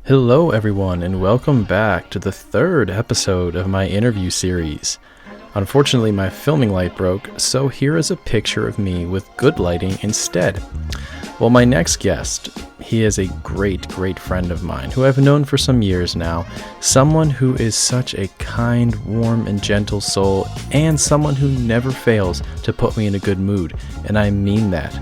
Hello everyone and welcome back to the third episode of my interview series. Unfortunately, my filming light broke, so here is a picture of me with good lighting instead. Well, my next guest, he is a great friend of mine who I've known for some years now, someone who is such a kind, warm, and gentle soul, and someone who never fails to put me in a good mood, and I mean that.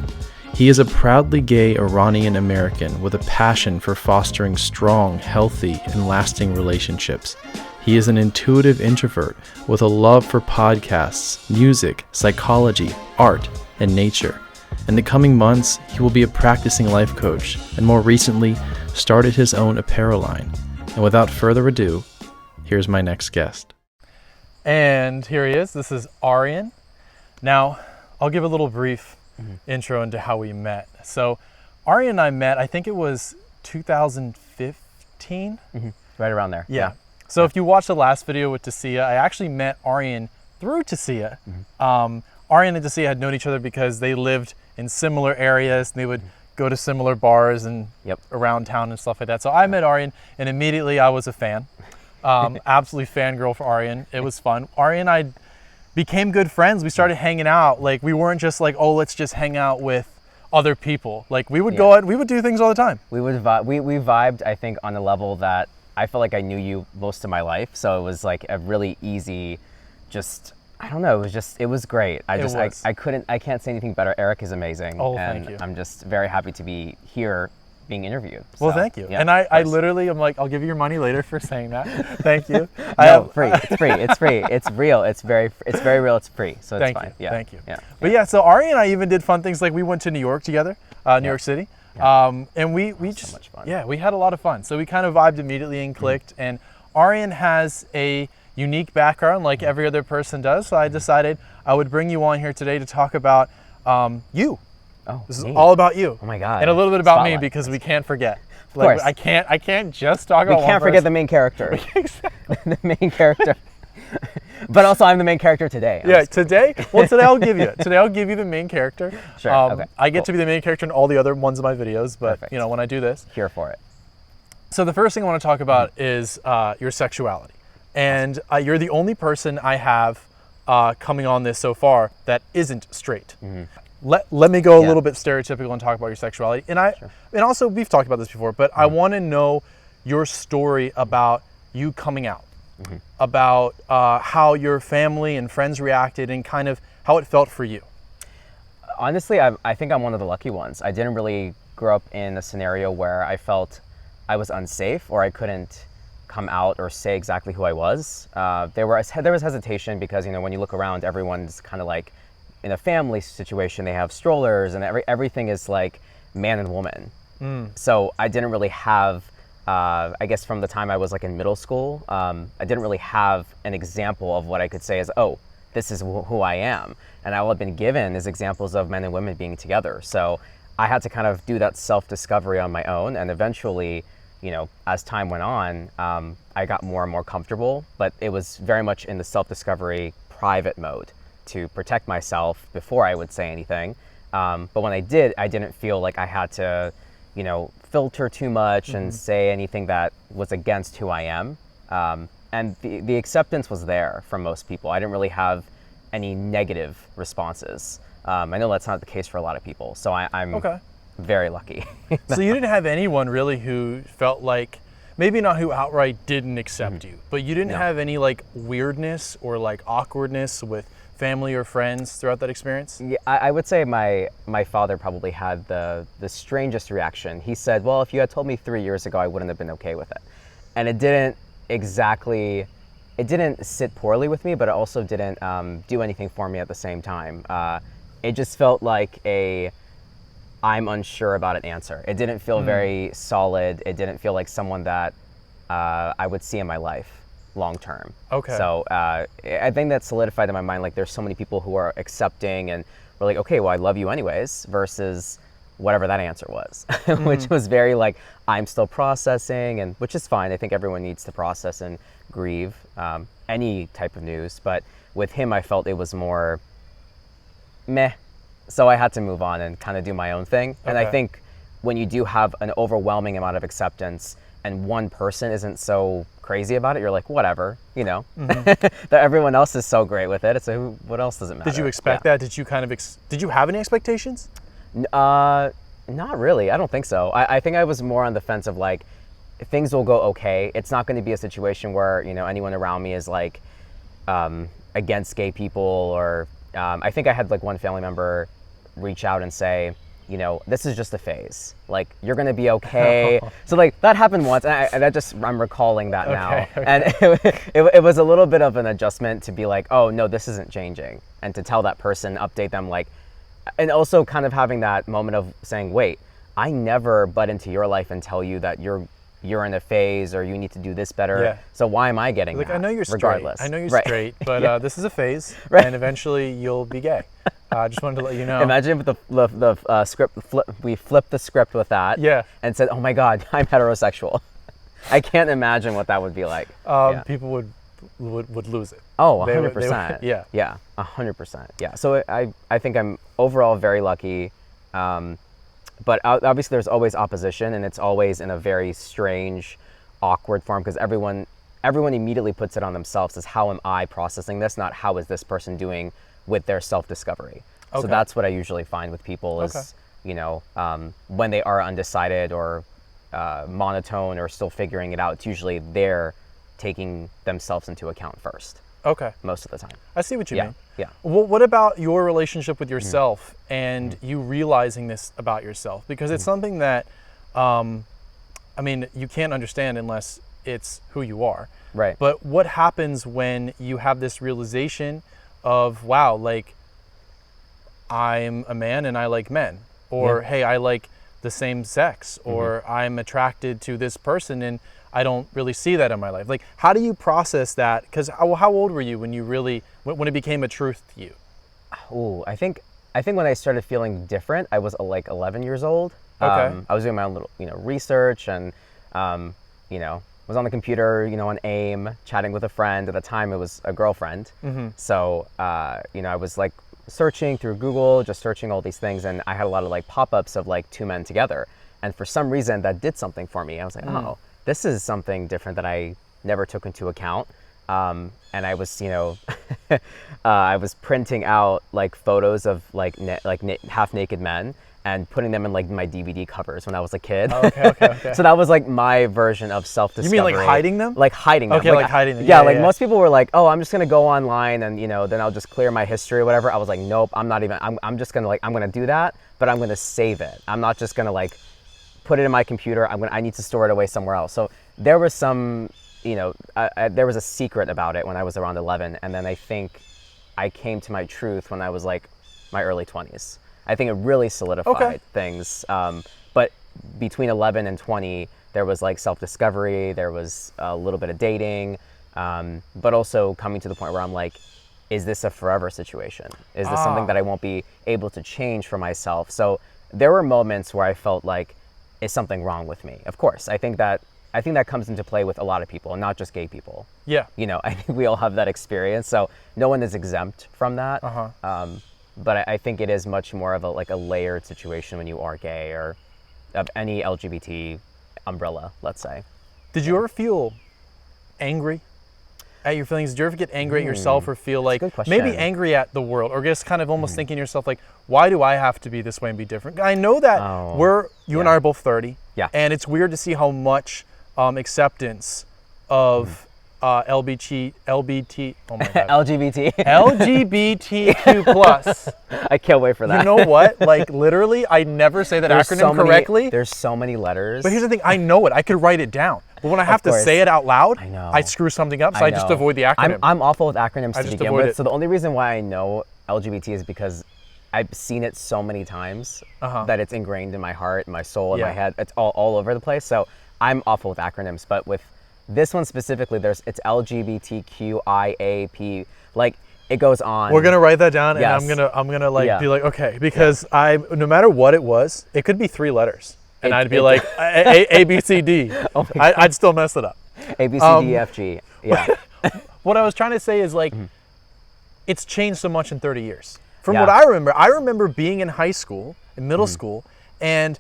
He is a proudly gay Iranian American with a passion for fostering strong, healthy, and lasting relationships. He is an intuitive introvert with a love for podcasts, music, psychology, art, and nature. In the coming months, he will be a practicing life coach, and more recently, started his own apparel line. And without further ado, here's my next guest. And here he is. This is Aryan. Now, I'll give a little brief intro into how we met. So Aryan and I met, I think it was 2015. Right around there. Yeah. So if you watched the last video with Tasia, I actually met Aryan through Tasia. Aryan and Tasia had known each other because they lived in similar areas and they would go to similar bars and around town and stuff like that. So I met Aryan and immediately I was a fan. Absolutely fangirl for Aryan. It was fun. Aryan and I became good friends. We started hanging out. Like, we weren't just like, oh, let's just hang out with other people. Like, we would go out, we would do things all the time. We vibed, I think, on a level that I felt like I knew you most of my life. So it was like a really easy, I don't know, it was great. I can't say anything better. Eric is amazing. Oh, thank you. I'm just very happy to be here being interviewed. Well, thank you. Yeah, and I literally, I'm like, I'll give you your money later for saying that. Thank you. Free. It's free. It's free. It's real. It's very real. It's free. So it's fine. Yeah. Thank you. Yeah. But yeah, so Aryan and I even did fun things. Like, we went to New York together, New York City. Yeah. And we just, so much fun. Yeah, we had a lot of fun. So we kind of vibed immediately and clicked. And Aryan has a unique background like every other person does. So I decided I would bring you on here today to talk about you. Oh, this is all about you. Oh my God. And a little bit about me because we can't forget. Of course. I can't just talk about one person. We can't forget the main character. Exactly. The main character. But also I'm the main character today. Yeah, today I'll give you the main character. Sure. Okay. I get to be the main character in all the other ones of my videos, but Perfect. You know, when I do this. Here for it. So the first thing I want to talk about is your sexuality. And you're the only person I have coming on this so far that isn't straight. Let me go a little bit stereotypical and talk about your sexuality. And and also we've talked about this before, but I want to know your story about you coming out, about how your family and friends reacted and kind of how it felt for you. Honestly, I think I'm one of the lucky ones. I didn't really grow up in a scenario where I felt I was unsafe or I couldn't come out or say exactly who I was. There was hesitation because, you know, when you look around, everyone's kind of like, in a family situation, they have strollers and everything is like man and woman. So I didn't really have, I guess from the time I was like in middle school, I didn't really have an example of what I could say as, oh, this is who I am. And all I've been given is examples of men and women being together. So I had to kind of do that self-discovery on my own. And eventually, you know, as time went on, I got more and more comfortable, but it was very much in the self-discovery private mode to protect myself before I would say anything. But when I did, I didn't feel like I had to, you know, filter too much and say anything that was against who I am. And the acceptance was there from most people. I didn't really have any negative responses. I know that's not the case for a lot of people. So I'm very lucky. So you didn't have anyone really who felt like, maybe not who outright didn't accept you, but you didn't have any like weirdness or like awkwardness with family or friends throughout that experience? Yeah, I would say my father probably had the strangest reaction. He said, well, if you had told me 3 years ago, I wouldn't have been okay with it. And it didn't sit poorly with me, but it also didn't do anything for me at the same time. It just felt like I'm unsure about an answer. It didn't feel very solid. It didn't feel like someone that I would see in my life long term. Okay. So I think that solidified in my mind, like there's so many people who are accepting and were like, okay, well, I love you anyways, versus whatever that answer was, which was very like, I'm still processing, and which is fine. I think everyone needs to process and grieve any type of news. But with him, I felt it was more meh. So I had to move on and kind of do my own thing. And I think when you do have an overwhelming amount of acceptance, and one person isn't so crazy about it, you're like, whatever, you know. That everyone else is so great with it. It's like, what else does it matter? Did you expect that? Did you kind of did you have any expectations? Not really. I don't think so. I think I was more on the fence of like, things will go okay. It's not going to be a situation where, you know, anyone around me is like against gay people, or I think I had like one family member reach out and say, you know, this is just a phase. Like, you're going to be okay. So like that happened once, and I'm recalling that now. Okay. And it was a little bit of an adjustment to be like, oh no, this isn't changing. And to tell that person, update them, like, and also kind of having that moment of saying, wait, I never butt into your life and tell you that you're in a phase or you need to do this better. Yeah. So why am I getting Like, that? I know you're regardless. straight. I know you're Right. straight, but this is a phase, Right. and eventually you'll be gay. I just wanted to let you know. Imagine if the script, we flipped the script with that, Yeah. and said, oh my God, I'm heterosexual. I can't imagine what that would be like. People would lose it. Oh, They would- 100%. yeah. Yeah, 100%. Yeah. So I think I'm overall very lucky. But obviously there's always opposition, and it's always in a very strange, awkward form, because everyone immediately puts it on themselves as, how am I processing this, not how is this person doing with their self-discovery. Okay. So that's what I usually find with people is, Okay. you know, when they are undecided or monotone or still figuring it out, it's usually they're taking themselves into account first, Okay. most of the time. I see what you mean. Yeah. Well, what about your relationship with yourself and you realizing this about yourself? Because it's something that, I mean, you can't understand unless it's who you are. Right. But what happens when you have this realization of, wow, like, I'm a man and I like men, or hey, I like the same sex, or I'm attracted to this person and I don't really see that in my life. Like, how do you process that? Because how old were you when you really, when it became a truth to you? Ooh, I think when I started feeling different, I was like 11 years old. Okay. I was doing my own little, you know, research, and you know, was on the computer, you know, on AIM, chatting with a friend. At the time, it was a girlfriend. So, you know, I was like searching through Google, just searching all these things, and I had a lot of like pop-ups of like two men together. And for some reason, that did something for me. I was like, oh, this is something different that I never took into account. And I was, you know, I was printing out like photos of like half naked men and putting them in like my DVD covers when I was a kid. Okay. So that was like my version of self-discovery. You mean like hiding them? Like hiding them. Okay, like hiding them. Yeah, Yeah, like yeah. most people were like, oh, I'm just gonna go online and, you know, then I'll just clear my history or whatever. I was like, nope, I'm not even, I'm just gonna like, I'm gonna do that, but I'm gonna save it. I'm not just gonna like put it in my computer. I need to store it away somewhere else. So there was some, you know, there was a secret about it when I was around 11, and then I think I came to my truth when I was like my early 20s. I think it really solidified things. But between 11 and 20, there was like self-discovery, there was a little bit of dating, but also coming to the point where I'm like, is this a forever situation? Is this something that I won't be able to change for myself? So there were moments where I felt like, is something wrong with me? Of course, I think that comes into play with a lot of people, not just gay people. Yeah. You know, I think we all have that experience, so no one is exempt from that. But I think it is much more of a layered situation when you are gay or of any LGBT umbrella, let's say. Did you ever feel angry at your feelings? Did you ever get angry at yourself or feel like good question. maybe angry at the world, or just kind of almost thinking to yourself like, why do I have to be this way and be different? I know that you and I are both 30. Yeah. And it's weird to see how much acceptance of LBT, oh my God. LGBT. LGBTQ plus. I can't wait for that. You know what? Like, literally, I never say that acronym correctly. There's so many letters. But here's the thing, I know it. I could write it down. But when I have to say it out loud, I screw something up, so I just avoid the acronym. I'm awful with acronyms to just begin avoid with. it. So the only reason why I know LGBT is because I've seen it so many times that it's ingrained in my heart, my soul, in my head. It's all over the place. So I'm awful with acronyms. But with this one specifically, it's LGBTQIAP. Like, it goes on. We're gonna write that down, Yes. and I'm gonna like be like, okay, because no matter what it was, it could be 3 letters, and I'd be like A B C D. Oh my God. I'd still mess it up. A, B, C, D, E, F, G. Yeah. What I was trying to say is like, it's changed so much in 30 years. From Yeah. what I remember being in high school, in middle school, and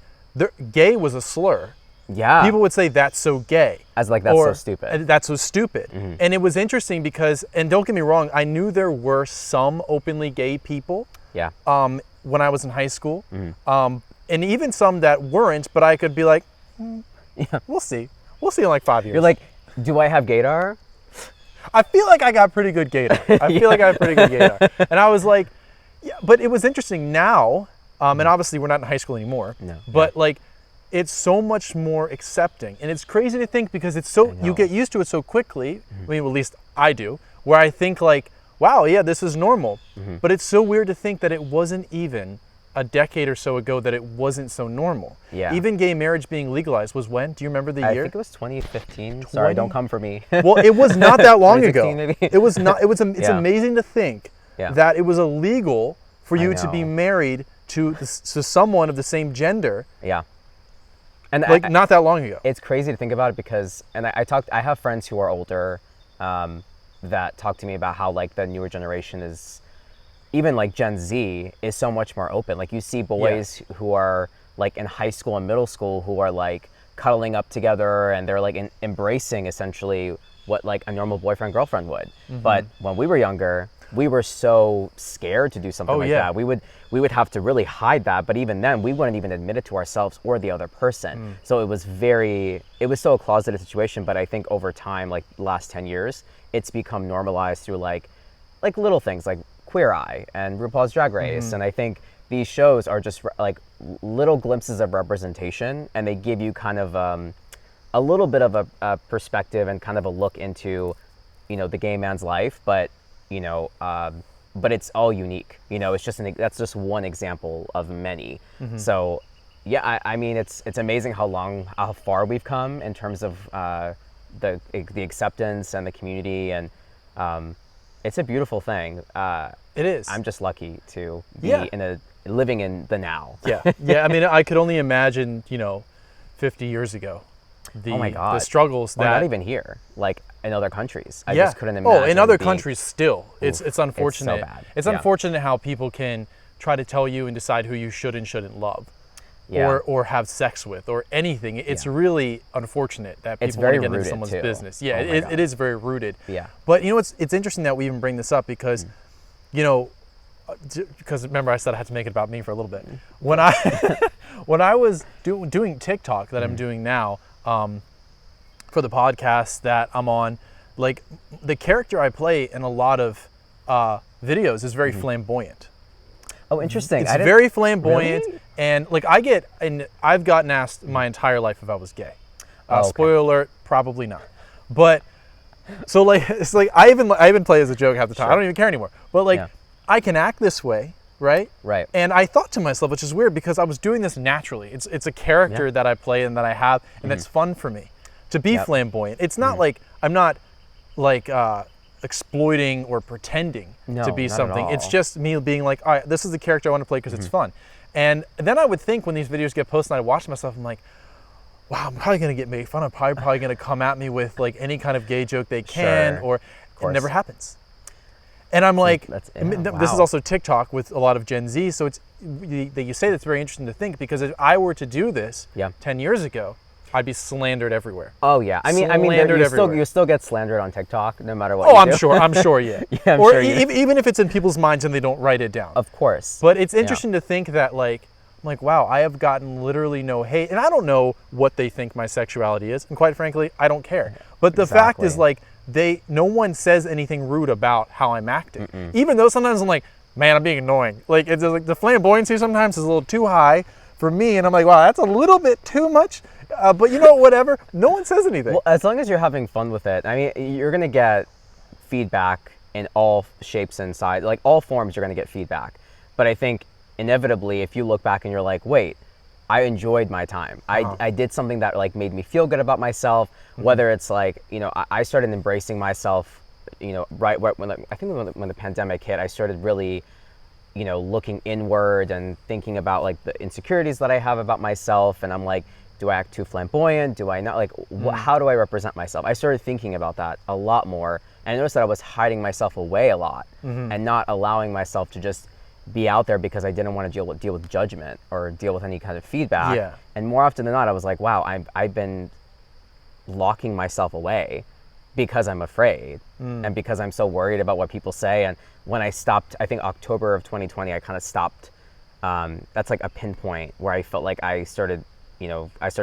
gay was a slur. Yeah. People would say that's so gay. As like, that's so stupid. That's so stupid. And it was interesting because, and don't get me wrong, I knew there were some openly gay people. Yeah. When I was in high school, and even some that weren't, but I could be like, we'll see in like 5 years. You're like, do I have gaydar? I feel like I got pretty good gaydar. I feel like I have pretty good gaydar. And I was like, yeah, but it was interesting now, and obviously we're not in high school anymore, but like, it's so much more accepting. And it's crazy to think because it's so, you get used to it so quickly, I mean, at least I do, where I think like, wow, yeah, this is normal. But it's so weird to think that it wasn't even a decade or so ago that it wasn't so normal. Yeah. Even gay marriage being legalized was when? Do you remember the year? I think it was 2015. Sorry, don't come for me. Well, it was not that long ago. Maybe? It was not. It's amazing to think that it was illegal for you to be married to someone of the same gender. Yeah. And like not that long ago. It's crazy to think about it because, and I have friends who are older that talk to me about how like the newer generation is, even like Gen Z is so much more open. Like you see boys who are like in high school and middle school who are like cuddling up together and they're like embracing essentially what like a normal boyfriend girlfriend would. But when we were younger, we were so scared to do something that. We would have to really hide that, but even then we wouldn't even admit it to ourselves or the other person. So it was so a closeted situation, but I think over time, like the last 10 years, it's become normalized through like little things like Queer Eye and RuPaul's Drag Race. And I think these shows are just like little glimpses of representation, and they give you kind of a little bit of a perspective and kind of a look into, you know, the gay man's life, but you know, but it's all unique. You know, it's just that's just one example of many. So, yeah, I mean, it's amazing how far we've come in terms of the acceptance and the community, and it's a beautiful thing. It is. I'm just lucky to be living in the now. I mean, I could only imagine, you know, 50 years ago. Oh my God. The struggles that... not even here, like in other countries. I just couldn't imagine. Oh, in other countries still. It's unfortunate. It's so bad. It's unfortunate how people can try to tell you and decide who you should and shouldn't love. Or have sex with, or anything. It's really unfortunate that people want to get into someone's business. Yeah, it is very rooted. Yeah. But you know, it's interesting that we even bring this up because, you know, because remember I said I had to make it about me for a little bit. When I was doing TikTok that I'm doing now, for the podcast that I'm on, like the character I play in a lot of videos is very flamboyant. Oh, interesting. It's very flamboyant, really? And like I've gotten asked my entire life if I was gay. Spoiler alert, probably not. But so like it's like I even play as a joke half the time. I don't even care anymore. But like I can act this way, right? Right. And I thought to myself, which is weird because I was doing this naturally. It's a character that I play and that I have, and that's fun for me to be flamboyant. It's not like I'm not like exploiting or pretending to be something. It's just me being like, all right, this is the character I want to play because it's fun. And then I would think when these videos get posted and I watch myself, I'm like, wow, I'm probably going to get made fun of. Probably going to come at me with like any kind of gay joke they can, or it never happens. And I'm like, this is also TikTok with a lot of Gen Z. So you say that's very interesting to think, because if I were to do this 10 years ago, I'd be slandered everywhere. Oh yeah, I mean, you still get slandered on TikTok no matter what. Oh, I'm sure, yeah. Even if it's in people's minds and they don't write it down. Of course. But it's interesting to think that like, wow, I have gotten literally no hate, and I don't know what they think my sexuality is, and quite frankly, I don't care. But the fact is, like, no one says anything rude about how I'm acting, even though sometimes I'm like, man, I'm being annoying. Like, it's like the flamboyancy sometimes is a little too high for me, and I'm like, wow, that's a little bit too much. But you know, whatever. No one says anything. Well, as long as you're having fun with it, I mean, you're gonna get feedback in all shapes and sizes, like all forms. You're gonna get feedback. But I think inevitably, if you look back and you're like, wait, I enjoyed my time. I did something that like made me feel good about myself. Whether it's like, you know, I started embracing myself, you know, right when the pandemic hit, I started really, you know, looking inward and thinking about like the insecurities that I have about myself, and I'm like, do I act too flamboyant? Do I not? Like, how do I represent myself? I started thinking about that a lot more, and I noticed that I was hiding myself away a lot and not allowing myself to just be out there because I didn't want to deal with judgment or deal with any kind of feedback. Yeah. And more often than not, I was like, wow, I've been locking myself away because I'm afraid and because I'm so worried about what people say. And when I stopped, I think October of 2020, I kind of stopped. That's like a pinpoint where I felt like I started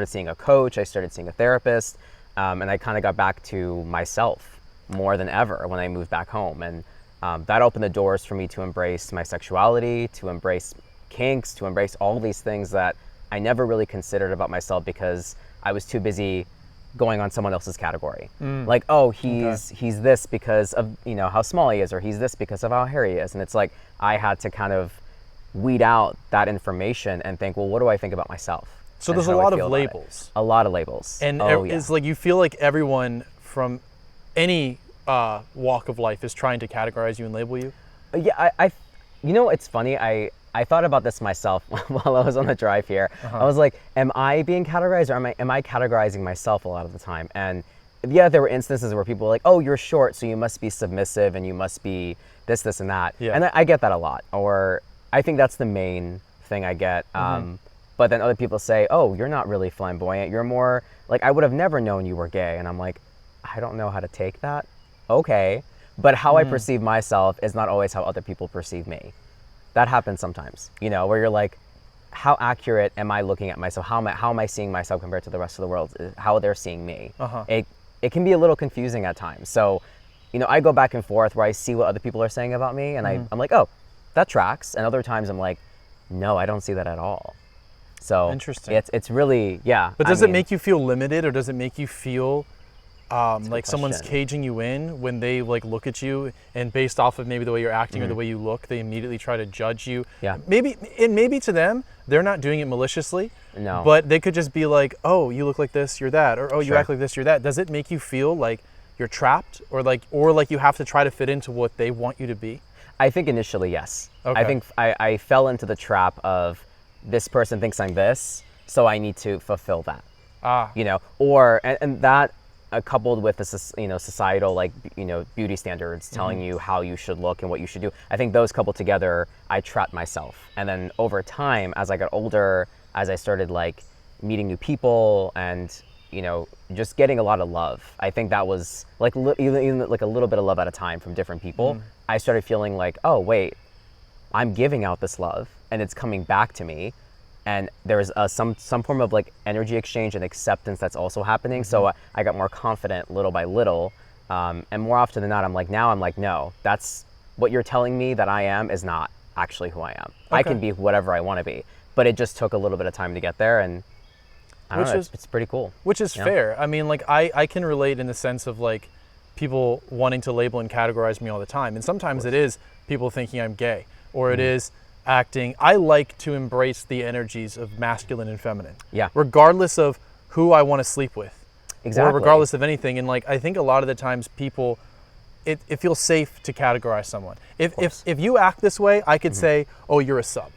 seeing a coach, I started seeing a therapist, and I kind of got back to myself more than ever when I moved back home. And that opened the doors for me to embrace my sexuality, to embrace kinks, to embrace all these things that I never really considered about myself because I was too busy going on someone else's category. Like, oh, he's this because of, how small he is, or he's this because of how hairy he is. And it's like, I had to kind of weed out that information and think, well, what do I think about myself? So And there's a how do I lot feel of about it? labels. A lot of labels. And oh, yeah. it's like you feel like everyone from any walk of life is trying to categorize you and label you. Yeah, it's funny. I thought about this myself while I was on the drive here. I was like, am I being categorized, or am I categorizing myself a lot of the time? And yeah, there were instances where people were like, oh, you're short, so you must be submissive and you must be this, and that. Yeah. And I get that a lot. Or I think that's the main thing I get. But then other people say, oh, you're not really flamboyant. You're more like, I would have never known you were gay. And I'm like, I don't know how to take that. Okay. But how I perceive myself is not always how other people perceive me. That happens sometimes, where you're like, how accurate am I looking at myself? How am I seeing myself compared to the rest of the world? How they're seeing me. It can be a little confusing at times. So, I go back and forth where I see what other people are saying about me, and I'm like, oh, that tracks. And other times I'm like, no, I don't see that at all. So interesting. It's really, yeah. But does it make you feel limited, or does it make you feel like someone's question. caging you in when they like look at you, and based off of maybe the way you're acting or the way you look, they immediately try to judge you? Yeah. Maybe to them, they're not doing it maliciously. No. But they could just be like, oh, you look like this, you're that, or oh, you Sure. act like this, you're that. Does it make you feel like you're trapped, or like you have to try to fit into what they want you to be? I think initially, yes. Okay. I think I fell into the trap of, this person thinks I'm this, so I need to fulfill that. And that coupled with the societal beauty standards telling you how you should look and what you should do. I think those coupled together, I trapped myself. And then over time, as I got older, as I started meeting new people and just getting a lot of love, I think that was even like a little bit of love at a time from different people. I started feeling like, oh wait, I'm giving out this love and it's coming back to me, and there's some form of energy exchange and acceptance that's also happening. So I got more confident little by little, and more often than not, I'm like, no, that's what you're telling me that I am is not actually who I am. I can be whatever I want to be, but it just took a little bit of time to get there, and I don't know, it's pretty cool. Which is fair. I mean, I can relate in the sense of people wanting to label and categorize me all the time, and sometimes it is people thinking I'm gay, or it is acting. I like to embrace the energies of masculine and feminine. Yeah. Regardless of who I want to sleep with. Exactly. Or regardless of anything. And I think a lot of the times people, it feels safe to categorize someone. If you act this way, I could say, oh, you're a sub.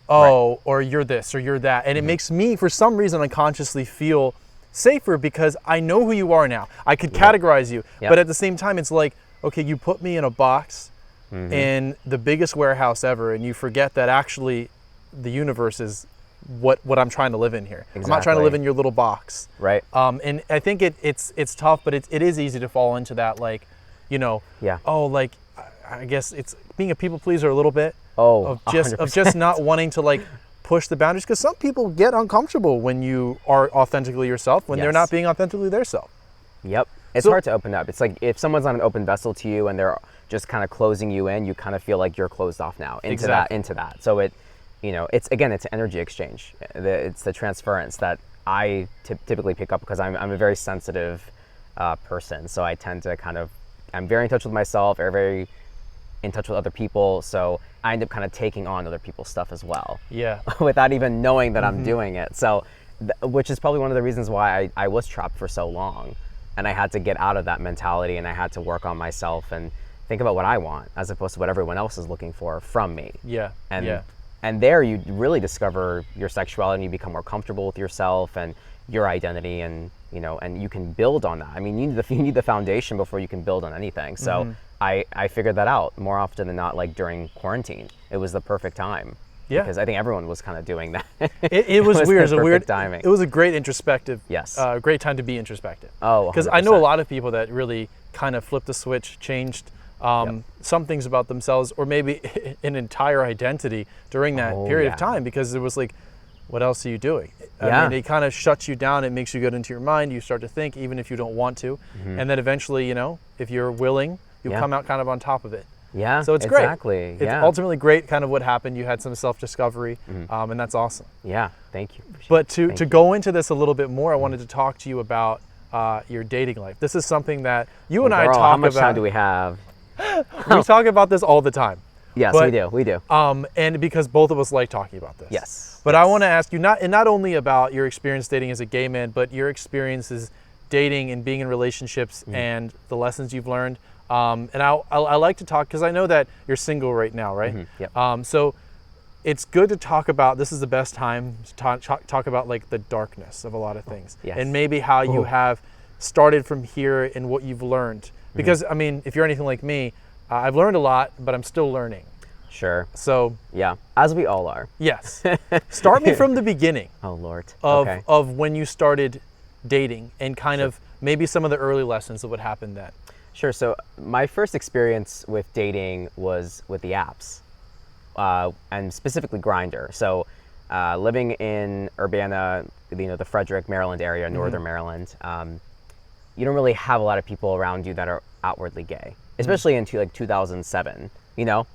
Oh, or you're this, or you're that. And it makes me, for some reason, unconsciously feel safer because I know who you are now. I could categorize you. But at the same time, it's like, okay, you put me in a box in the biggest warehouse ever, and you forget that actually the universe is what I'm trying to live in here. Exactly. I'm not trying to live in your little box. Right. And I think it's tough, but it is easy to fall into that, I guess it's being a people pleaser a little bit. Of just not wanting to push the boundaries, because some people get uncomfortable when you are authentically yourself, when they're not being authentically their self. Yep. It's hard to open up. It's like if someone's not an open vessel to you and they're just kind of closing you in, you kind of feel like you're closed off now into that. So it's an energy exchange. It's the transference that I typically pick up because I'm a very sensitive person. So I tend to I'm very in touch with myself, very in touch with other people. So I end up kind of taking on other people's stuff as well. Yeah. Without even knowing that I'm doing it. So, which is probably one of the reasons why I was trapped for so long. And I had to get out of that mentality, and I had to work on myself and think about what I want as opposed to what everyone else is looking for from me. Yeah. And there you really discover your sexuality, and you become more comfortable with yourself and your identity, and and you can build on that. I mean, you need the foundation before you can build on anything. So I figured that out more often than not, like during quarantine. It was the perfect time. Yeah. Because I think everyone was kind of doing that. It was weird. It was the a weird perfect timing. It was a great introspective. Yes. Great time to be introspective. Oh, because I know a 100%. lot of people that really kind of flipped the switch, changed some things about themselves, or maybe an entire identity during that period of time, because it was like, what else are you doing? I mean, it kind of shuts you down. It makes you get into your mind. You start to think, even if you don't want to, and then eventually, you know, if you're willing, you come out kind of on top of it. Yeah, So it's great. Exactly. It's ultimately great kind of what happened. You had some self-discovery, and that's awesome. Yeah, thank you. But to go into this a little bit more, I wanted to talk to you about your dating life. This is something that you and I talk about. How much time do we have? We talk about this all the time. Yes, but, we do. And because both of us like talking about this. Yes. But I want to ask you not only about your experience dating as a gay man, but your experiences dating and being in relationships and the lessons you've learned. And I like to talk, because I know that you're single right now, right? Yep. So it's good to talk about, this is the best time to talk about like the darkness of a lot of things. Yes. And maybe how you have started from here and what you've learned. Because, I mean, if you're anything like me, I've learned a lot, but I'm still learning. Sure. So yeah, as we all are. yes, start me from the beginning Oh Lord. of when you started dating, and kind of maybe some of the early lessons of what happened then. Sure. So my first experience with dating was with the apps, and specifically Grindr. So living in Urbana, you know, the Frederick, Maryland area, northern Maryland, you don't really have a lot of people around you that are outwardly gay, especially into like 2007. You know,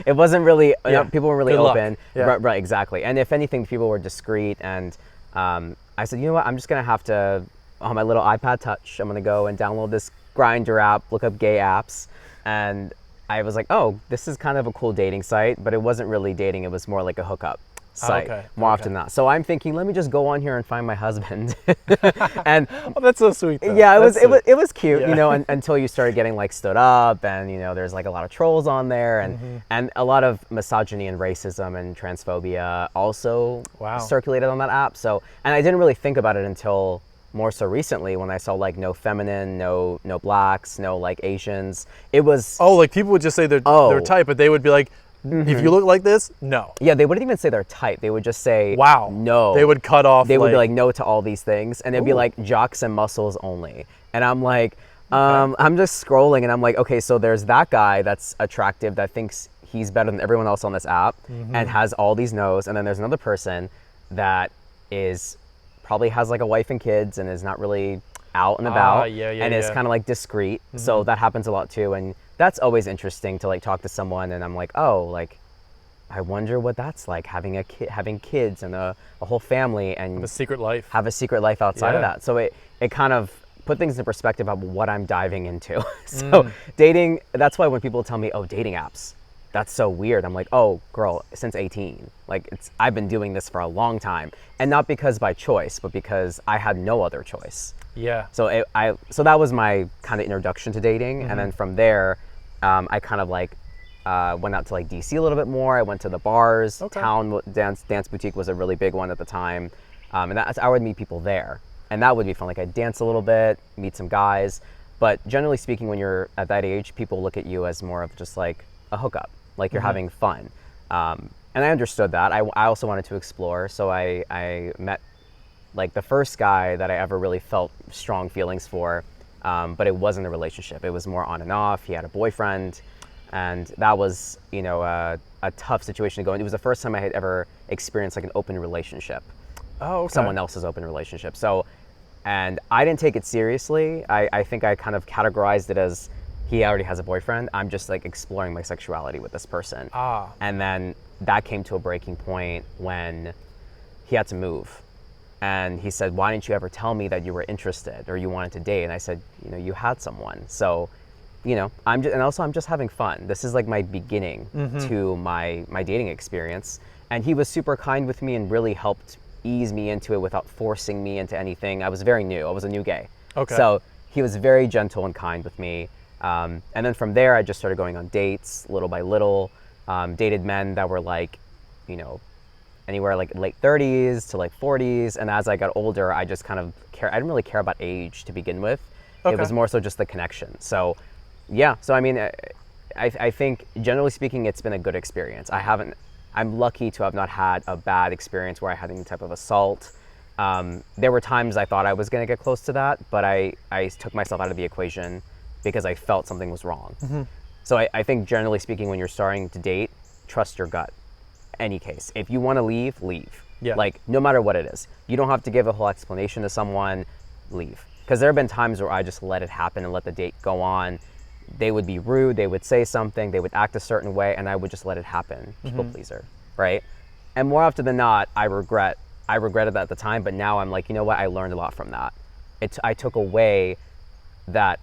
it wasn't really, you know, people were really Good luck. open. Yeah. Right, exactly. And if anything, people were discreet. And I said, you know what, I'm just going to have to, on my little iPad Touch, I'm going to go and download this Grindr app, look up gay apps. And I was like, oh, this is kind of a cool dating site, but it wasn't really dating. It was more like a hookup site, more often than not. So I'm thinking, let me just go on here and find my husband. And Oh, that's so sweet, though. yeah, That's sweet. it was cute, Yeah. you know, until you started getting like stood up, and you know, there's like a lot of trolls on there, and a lot of misogyny and racism and transphobia also circulated on that app. So, and I didn't really think about it until more so recently, when I saw like no feminine, no blacks, no like Asians. It was like people would just say they're type, but they would be like, if you look like this, no. Yeah, they wouldn't even say their type. They would just say, Wow. no. They would cut off. They would be like, no to all these things. And it'd be like jocks and muscles only. And I'm like, I'm just scrolling, and I'm like, okay, so there's that guy that's attractive that thinks he's better than everyone else on this app and has all these no's. And then there's another person that probably has like a wife and kids and is not really out and about and is kind of like discreet. So that happens a lot too. And that's always interesting to like talk to someone, and I'm like, oh, like, I wonder what that's like, having having kids and a whole family, and have a secret life. Have a secret life outside of that. So it kind of put things in perspective of what I'm diving into. So dating, that's why when people tell me, oh, dating apps, that's so weird. I'm like, oh, girl, since 18. Like, I've been doing this for a long time, and not because by choice, but because I had no other choice. Yeah. So so that was my kind of introduction to dating, and then from there, I kind of like went out to like DC a little bit more. I went to the bars. Town Dance Boutique was a really big one at the time, and I would meet people there, and that would be fun. Like, I'd dance a little bit, meet some guys, but generally speaking, when you're at that age, people look at you as more of just like a hookup, like you're having fun, and I understood that. I also wanted to explore, so I met like the first guy that I ever really felt strong feelings for, but it wasn't a relationship. It was more on and off. He had a boyfriend, and that was, you know, a tough situation to go in. It was the first time I had ever experienced like an open relationship. Oh, okay. Someone else's open relationship. So, and I didn't take it seriously. I think I kind of categorized it as, he already has a boyfriend. I'm just like exploring my sexuality with this person. And then that came to a breaking point when he had to move. And he said, why didn't you ever tell me that you were interested or you wanted to date? And I said, you know, you had someone. So, you know, I'm just having fun. This is like my beginning to my dating experience. And he was super kind with me and really helped ease me into it without forcing me into anything. I was very new. I was a new gay. Okay. So he was very gentle and kind with me. And then from there, I just started going on dates little by little, dated men that were like, you know, anywhere like late 30s to like 40s. And as I got older, I just kind of I didn't really care about age to begin with. It was more so just the connection. So Yeah. So I mean, I think generally speaking, it's been a good experience. I'm lucky to have not had a bad experience where I had any type of assault. There were times I thought I was going to get close to that, but I took myself out of the equation because I felt something was wrong. So I think generally speaking, when you're starting to date, trust your gut. Any case, if you want to leave, leave. Yeah. Like no matter what it is, you don't have to give a whole explanation to someone. Leave. Because there have been times where I just let it happen and let the date go on. They would be rude, they would say something, they would act a certain way, and I would just let it happen. People pleaser, right? And more often than not, I regretted that at the time, but now I'm like, you know what? I learned a lot from that. I took away that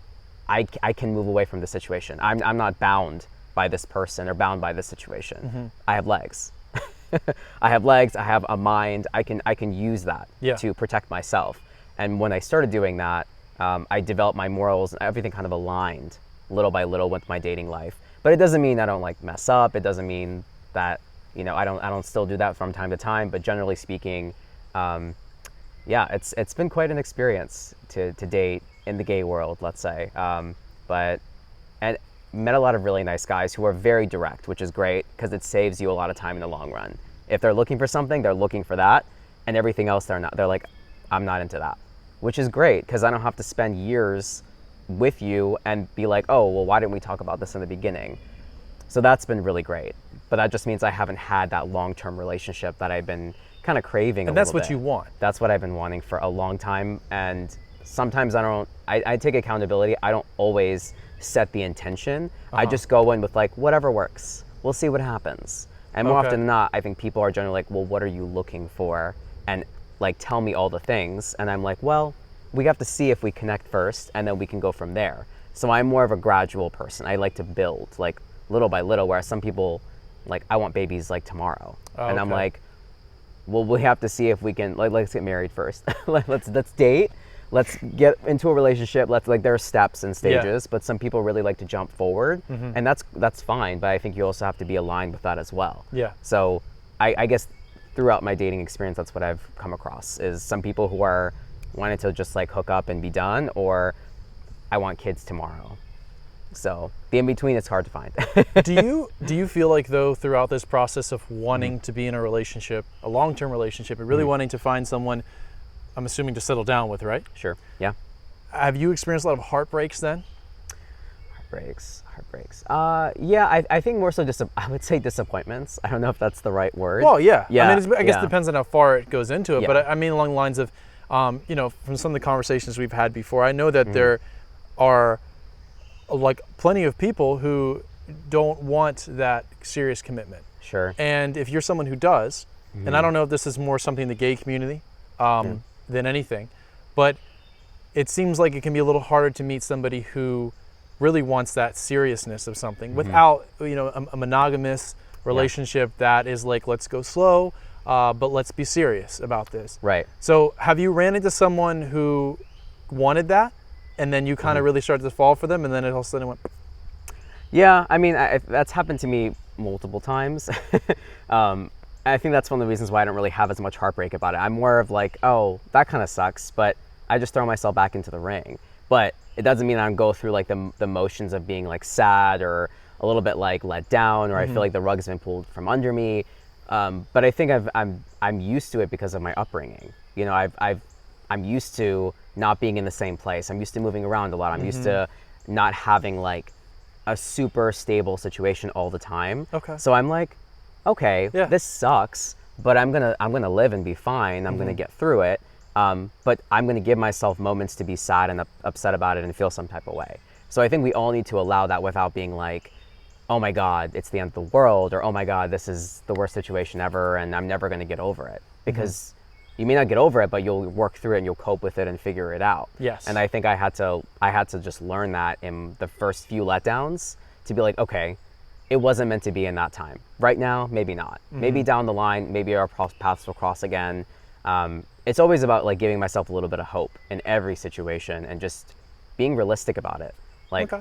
I can move away from the situation. I'm not bound by this person or bound by this situation. I have legs. I have legs, I have a mind. I can use that to protect myself. And when I started doing that, I developed my morals and everything kind of aligned little by little with my dating life. But it doesn't mean I don't like mess up. It doesn't mean that, you know, I don't still do that from time to time. But generally speaking, it's been quite an experience to date in the gay world, let's say. And met a lot of really nice guys who are very direct, which is great because it saves you a lot of time in the long run. If they're looking for something, they're looking for that, and everything else they're not. They're like, I'm not into that, which is great because I don't have to spend years with you and be like, oh, well, why didn't we talk about this in the beginning? So that's been really great. But that just means I haven't had that long-term relationship that I've been kind of craving. And that's what you want. That's what I've been wanting for a long time. And sometimes I take accountability. I don't always set the intention. I just go in with like, whatever works. We'll see what happens. And more often than not, I think people are generally like, well, what are you looking for? And like, tell me all the things. And I'm like, well, we have to see if we connect first and then we can go from there. So I'm more of a gradual person. I like to build like little by little, whereas some people like, I want babies like tomorrow. And I'm like, well, we have to see if we can, like, let's get married first. let's date. Let's get into a relationship. There are steps and stages, but some people really like to jump forward, and that's fine. But I think you also have to be aligned with that as well. Yeah. So I guess throughout my dating experience, that's what I've come across is some people who are wanting to just like hook up and be done, or I want kids tomorrow. So the in between, it's hard to find. Do you feel like though throughout this process of wanting to be in a relationship, a long-term relationship, and really wanting to find someone, I'm assuming to settle down with, right? Sure. Yeah. Have you experienced a lot of heartbreaks then? Heartbreaks. Yeah, I think more so I would say disappointments. I don't know if that's the right word. Well, yeah. Yeah. I mean, I guess it depends on how far it goes into it, Yeah. but I mean along the lines of, you know, from some of the conversations we've had before, I know that there are like plenty of people who don't want that serious commitment. Sure. And if you're someone who does, and I don't know if this is more something in the gay community than anything, but it seems like it can be a little harder to meet somebody who really wants that seriousness of something without, you know, a monogamous relationship that is like, let's go slow, but let's be serious about this. Right. So have you ran into someone who wanted that, and then you kind of really started to fall for them, and then it all of a sudden went? Yeah, I mean, that's happened to me multiple times. I think that's one of the reasons why I don't really have as much heartbreak about it. I'm more of like, oh, that kind of sucks, but I just throw myself back into the ring. But it doesn't mean I don't go through like the motions of being like sad or a little bit like let down, or I feel like the rug's been pulled from under me. But I think I'm used to it because of my upbringing. You know, I'm used to not being in the same place. I'm used to moving around a lot. I'm used to not having like a super stable situation all the time. Okay. So I'm like, okay, this sucks, but I'm gonna live and be fine. I'm gonna get through it. But I'm gonna give myself moments to be sad and upset about it and feel some type of way. So I think we all need to allow that without being like, oh my God, it's the end of the world, or oh my God, this is the worst situation ever and I'm never gonna get over it. Because you may not get over it, but you'll work through it and you'll cope with it and figure it out. Yes. And I think I had to just learn that in the first few letdowns to be like, okay, it wasn't meant to be in that time. Right now, maybe not. Maybe down the line, maybe our paths will cross again. It's always about like giving myself a little bit of hope in every situation and just being realistic about it. Like,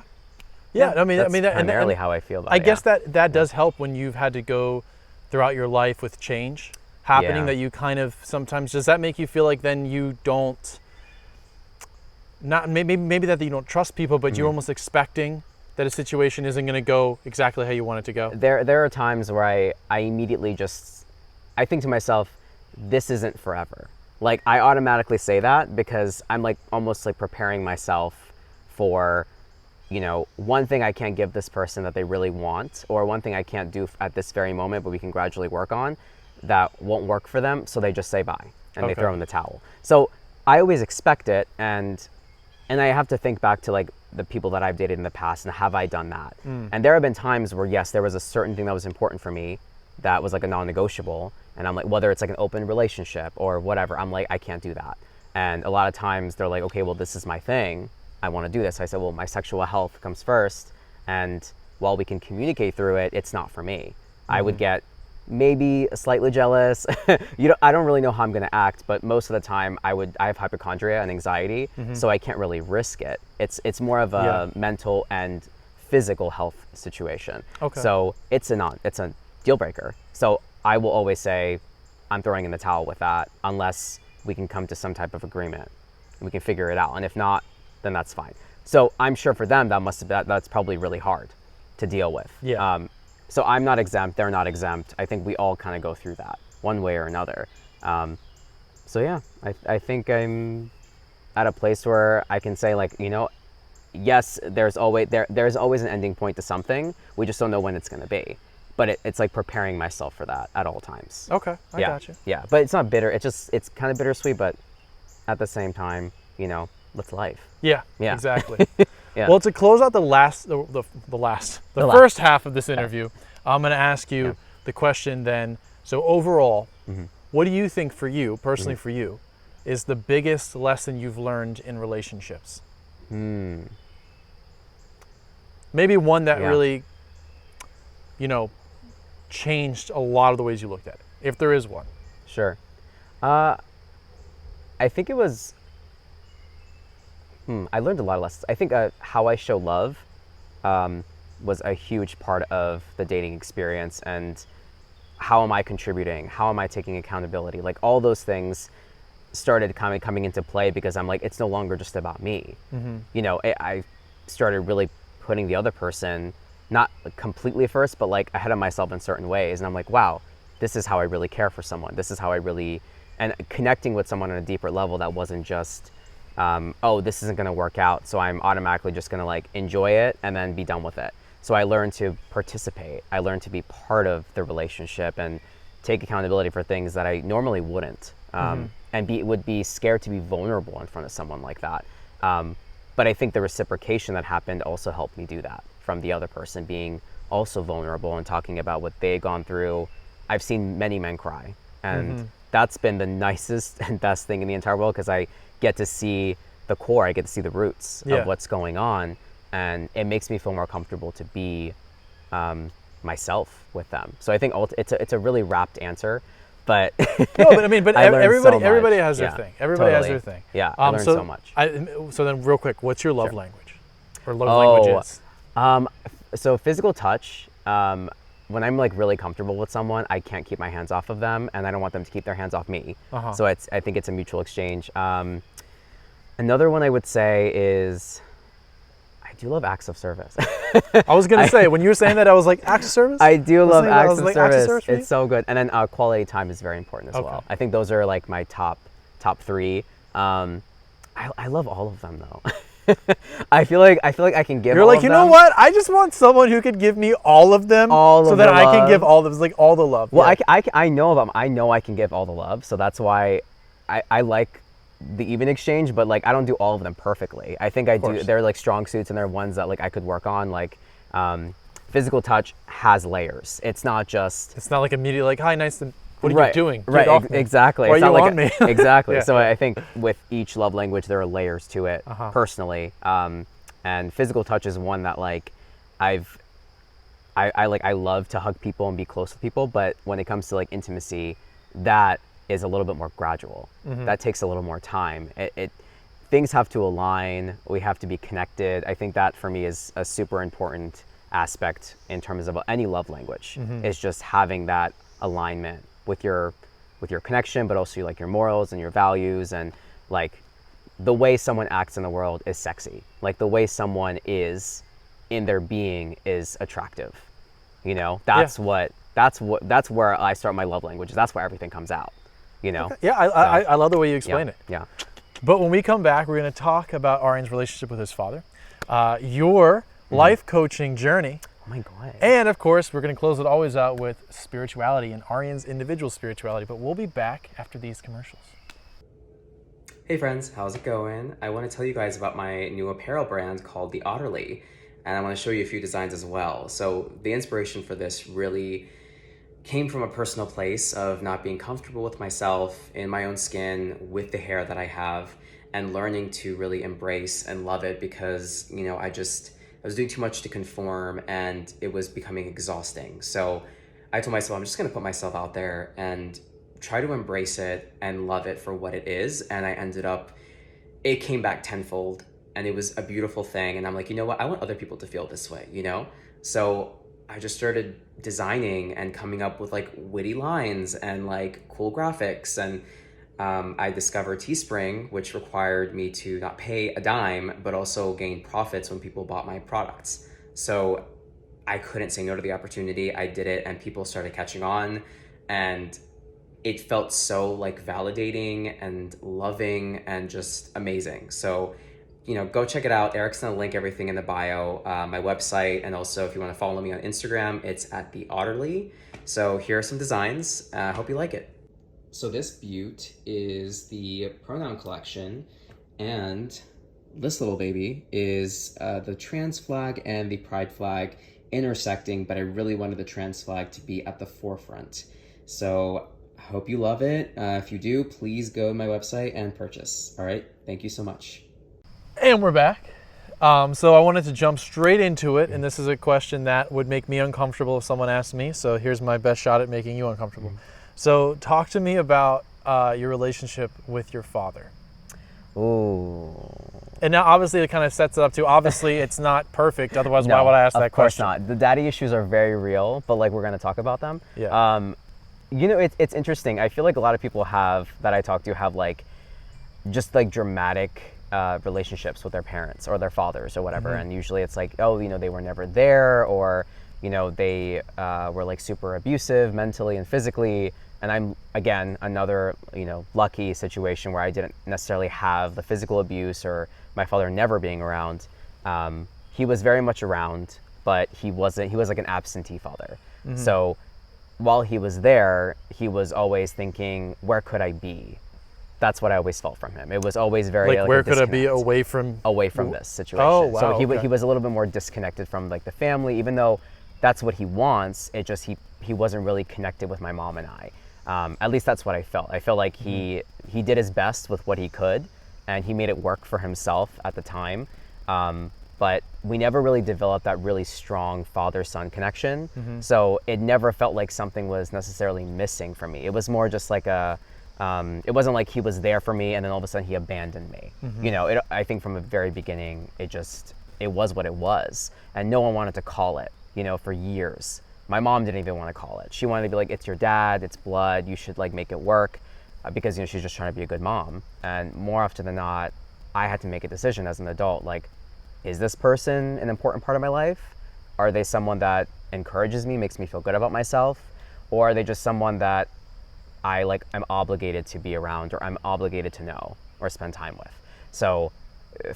yeah, I mean, that's that, primarily and how I feel about it. I guess that does help when you've had to go throughout your life with change happening, that you kind of sometimes, does that make you feel like then you don't, not maybe that you don't trust people, but you're almost expecting that a situation isn't going to go exactly how you want it to go? There are times where I immediately just, I think to myself, this isn't forever. Like, I automatically say that because I'm like almost like preparing myself for, one thing I can't give this person that they really want, or one thing I can't do at this very moment, but we can gradually work on, that won't work for them. So they just say bye and they throw in the towel. So I always expect it, and I have to think back to like the people that I've dated in the past, and have I done that? And there have been times where, yes, there was a certain thing that was important for me that was like a non-negotiable, and I'm like, whether it's like an open relationship or whatever, I'm like, I can't do that. And a lot of times they're like, okay, well, this is my thing, I want to do this. I said, well, my sexual health comes first, and while we can communicate through it, it's not for me. I would get maybe slightly jealous. I don't really know how I'm going to act, but most of the time I have hypochondria and anxiety, so I can't really risk it. It's more of a mental and physical health situation. So it's a deal breaker. So I will always say, I'm throwing in the towel with that unless we can come to some type of agreement and we can figure it out. And if not, then that's fine. So I'm sure for them that's probably really hard to deal with. So I'm not exempt, they're not exempt. I think we all kind of go through that one way or another. So yeah, I think I'm at a place where I can say, like, yes, there's always an ending point to something. We just don't know when it's going to be. But it's like preparing myself for that at all times. Okay, I got you. Yeah, but it's not bitter. It's kind of bittersweet, but at the same time, that's life. Yeah, Yeah. exactly. Yeah. Well, to close out the first half of this interview, I'm going to ask you the question then. So overall, what do you think for you, personally for you, is the biggest lesson you've learned in relationships? Maybe one that really, changed a lot of the ways you looked at it, if there is one. Sure. I think it was, I learned a lot of lessons. I think how I show love was a huge part of the dating experience, and how am I contributing? How am I taking accountability? Like, all those things started kind of coming into play because I'm like, it's no longer just about me. I started really putting the other person, not completely first, but like ahead of myself in certain ways. And I'm like, wow, this is how I really care for someone. This is how I really, and connecting with someone on a deeper level that wasn't just, oh, this isn't gonna work out, so I'm automatically just gonna like enjoy it and then be done with it. So I learned to participate. I learned to be part of the relationship and take accountability for things that I normally wouldn't, and would be scared to be vulnerable in front of someone like that. But I think the reciprocation that happened also helped me do that, from the other person being also vulnerable and talking about what they've gone through. I've seen many men cry, and that's been the nicest and best thing in the entire world, because I get to see the core, I get to see the roots of what's going on, and it makes me feel more comfortable to be myself with them. So I think it's a really wrapped answer, but no, but I mean, but everybody has their thing. Everybody has their thing. Yeah, I learned so much. So then, real quick, what's your love language, or love languages? So physical touch. When I'm like really comfortable with someone, I can't keep my hands off of them, and I don't want them to keep their hands off me. So I think it's a mutual exchange. Another one I would say is, I do love acts of service. I was gonna say, when you were saying that, I was like, acts of service? I do love acts of like, service. It's so good. And then quality time is very important as well. I think those are like my top three. I love all of them though. I feel like I can give. You're all like, of you them. know what? I just want someone who could give me all of them, so that I can give all of them, like all the love. Well, I know them. I know I can give all the love, so that's why I like the even exchange. But like, I don't do all of them perfectly. I think I do. They're like strong suits, and they're ones that like I could work on. Like, physical touch has layers. It's not just. It's not like immediately like, hi, nice to. What are you doing? Right, exactly. Why it's are you not on me? Exactly. Yeah. So I think with each love language, there are layers to it personally. And physical touch is one that like I love to hug people and be close with people, but when it comes to like intimacy, that is a little bit more gradual. That takes a little more time. Things have to align. We have to be connected. I think that for me is a super important aspect in terms of any love language. Is just having that alignment with your connection, but also like your morals and your values, and like the way someone acts in the world is sexy. Like the way someone is in their being is attractive. You know, that's where I start my love language. That's where everything comes out. You know. Okay. Yeah, I love the way you explain it. Yeah. But when we come back, we're going to talk about Aryan's relationship with his father, your life coaching journey. Oh my God. And of course, we're going to close it always out with spirituality and Aryan's individual spirituality. But we'll be back after these commercials. Hey friends, how's it going? I want to tell you guys about my new apparel brand called The Otterly, and I want to show you a few designs as well. So the inspiration for this really came from a personal place of not being comfortable with myself in my own skin with the hair that I have, and learning to really embrace and love it, because you know I was doing too much to conform and it was becoming exhausting. So I told myself I'm just going to put myself out there and try to embrace it and love it for what it is. And it came back tenfold, and it was a beautiful thing. And I'm like, you know what? I want other people to feel this way, you know? So I just started designing and coming up with like witty lines and like cool graphics. And I discovered Teespring, which required me to not pay a dime, but also gain profits when people bought my products. So I couldn't say no to the opportunity. I did it, and people started catching on, and it felt so like validating and loving and just amazing. So, you know, go check it out. Eric's gonna link everything in the bio, my website, and also if you want to follow me on Instagram, it's at The Otterly. So here are some designs. I hope you like it. So this beaut is the pronoun collection, and this little baby is the trans flag and the pride flag intersecting, but I really wanted the trans flag to be at the forefront. So I hope you love it. If you do, please go to my website and purchase. All right, thank you so much. And we're back. So I wanted to jump straight into it, and this is a question that would make me uncomfortable if someone asked me. So here's my best shot at making you uncomfortable. So talk to me about your relationship with your father. Ooh. And now obviously it kind of sets it up to, obviously it's not perfect, otherwise why would I ask that question? Of course not. The daddy issues are very real, but like we're going to talk about them. Yeah. You know, it's interesting. I feel like a lot of people that I talk to have like just like dramatic relationships with their parents or their fathers or whatever. And usually it's like, oh, you know, they were never there, or, you know, they were like super abusive mentally and physically. And I'm, again, another, you know, lucky situation where I didn't necessarily have the physical abuse or my father never being around. He was very much around, but he was like an absentee father. So while he was there, he was always thinking, where could I be? That's what I always felt from him. It was always very like where could I be away from this situation? Oh, wow, so he was a little bit more disconnected from like the family, even though that's what he wants. It just he wasn't really connected with my mom and I. At least that's what I felt. I felt like he did his best with what he could, and he made it work for himself at the time. But we never really developed that really strong father-son connection. So it never felt like something was necessarily missing from me. It was more just like it wasn't like he was there for me and then all of a sudden he abandoned me. You know, I think from the very beginning, it was what it was. And no one wanted to call it, you know, for years. My mom didn't even want to call it. She wanted to be like, it's your dad, it's blood, you should like make it work, because, you know, she's just trying to be a good mom. And more often than not, I had to make a decision as an adult, like, is this person an important part of my life? Are they someone that encourages me, makes me feel good about myself? Or are they just someone that I'm obligated to be around, or I'm obligated to know or spend time with? So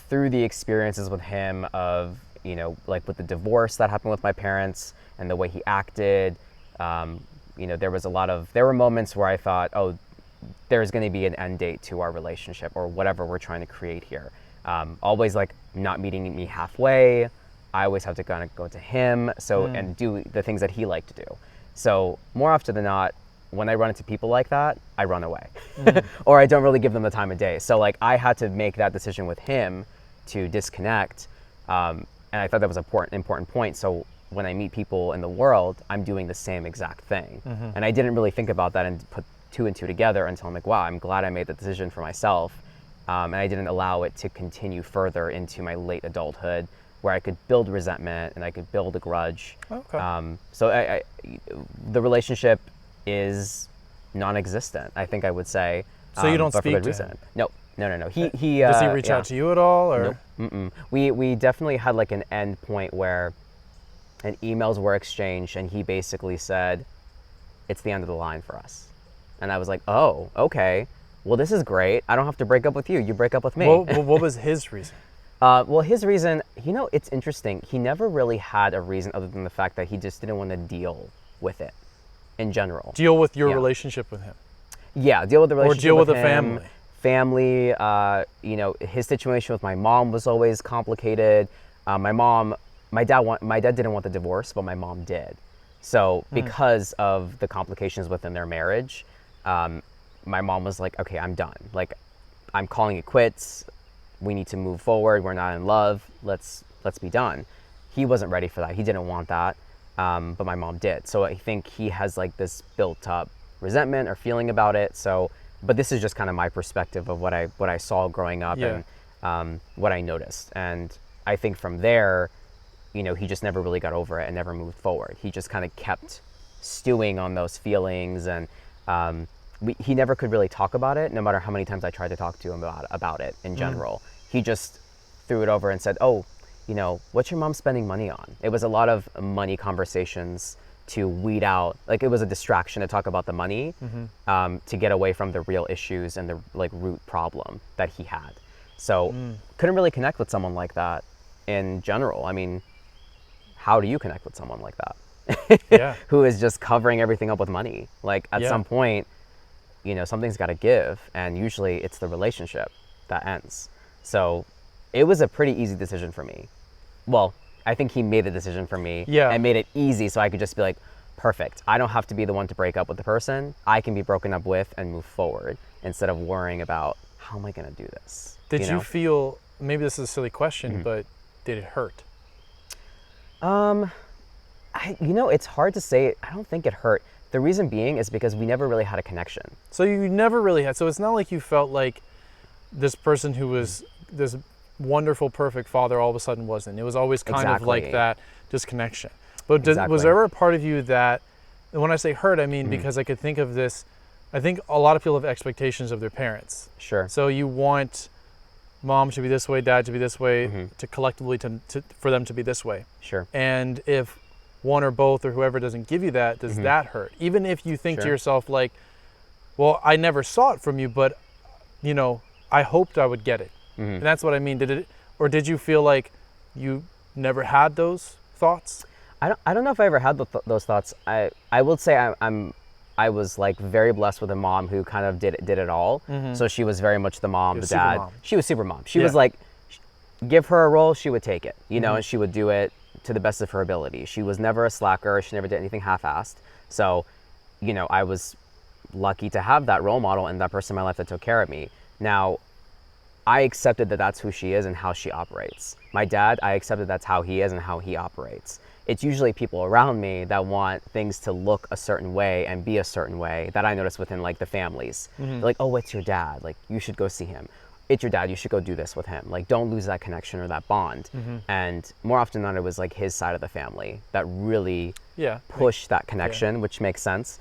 through the experiences with him of, you know, like with the divorce that happened with my parents and the way he acted, you know, there were moments where I thought, oh, there's going to be an end date to our relationship or whatever we're trying to create here. Always like not meeting me halfway. I always have to kind of go to him and do the things that he liked to do. So more often than not, when I run into people like that, I run away or I don't really give them the time of day. So like I had to make that decision with him to disconnect. And I thought that was an important point. So when I meet people in the world, I'm doing the same exact thing. And I didn't really think about that and put two and two together until I'm like, wow, I'm glad I made the decision for myself. And I didn't allow it to continue further into my late adulthood, where I could build resentment and I could build a grudge. Okay. So the relationship is non-existent, I think I would say. So you don't but speak for good to reason. him? No, No. He Does he reach yeah. out to you at all, or? Nope. Mm-mm. We definitely had like an end point where and emails were exchanged, and he basically said, it's the end of the line for us. And I was like, oh, okay. Well, this is great. I don't have to break up with you. You break up with me. What was his reason? Well, his reason, it's interesting. He never really had a reason other than the fact that he just didn't want to deal with it in general. Deal with your Yeah. relationship with him. Yeah, deal with the relationship Or deal with the him, family. Family, his situation with my mom was always complicated. My dad didn't want the divorce, but my mom did. So because of the complications within their marriage, my mom was like, okay, I'm done. Like, I'm calling it quits. We need to move forward. We're not in love. Let's be done. He wasn't ready for that. He didn't want that, but my mom did. So I think he has like this built up resentment or feeling about it. So, but this is just kind of my perspective of what I saw growing up and what I noticed. And I think from there, he just never really got over it and never moved forward. He just kind of kept stewing on those feelings, and he never could really talk about it, no matter how many times I tried to talk to him about it in general. He just threw it over and said, oh, what's your mom spending money on? It was a lot of money conversations to weed out, like it was a distraction to talk about the money, to get away from the real issues and the like root problem that he had. So couldn't really connect with someone like that in general. I mean, how do you connect with someone like that? Yeah. Who is just covering everything up with money? Like at Yeah. some point, something's got to give, and usually it's the relationship that ends. So it was a pretty easy decision for me. Well, I think he made the decision for me and made it easy so I could just be like, perfect. I don't have to be the one to break up with the person. I can be broken up with and move forward instead of worrying about how am I going to do this? Did you feel, maybe this is a silly question, but did it hurt? It's hard to say. I don't think it hurt. The reason being is because we never really had a connection. So you never really had, so it's not like you felt like this person who was this wonderful, perfect father all of a sudden wasn't. It was always kind of like that disconnection. But was there ever a part of you that, and when I say hurt, I mean because I could think of this, I think a lot of people have expectations of their parents. Sure. So you want mom to be this way, dad to be this way, to collectively for them to be this way. Sure. And if one or both or whoever doesn't give you that, does that hurt? Even if you think to yourself like, well, I never saw it from you, but I hoped I would get it. And that's what I mean. Did you feel like you never had those thoughts? I don't know if I ever had those thoughts. I would say I was like very blessed with a mom who kind of did it all. So she was very much the mom, the dad. Mom. She was super mom. She was like, give her a role, she would take it, and she would do it to the best of her ability. She was never a slacker. She never did anything half-assed. So, I was lucky to have that role model and that person in my life that took care of me. Now, I accepted that that's who she is and how she operates. My dad, I accepted that's how he is and how he operates. It's usually people around me that want things to look a certain way and be a certain way that I notice within like the families. They're like, oh, it's your dad. Like, you should go see him. It's your dad. You should go do this with him. Like, don't lose that connection or that bond. And more often than not, it was like his side of the family that really pushed that connection, which makes sense.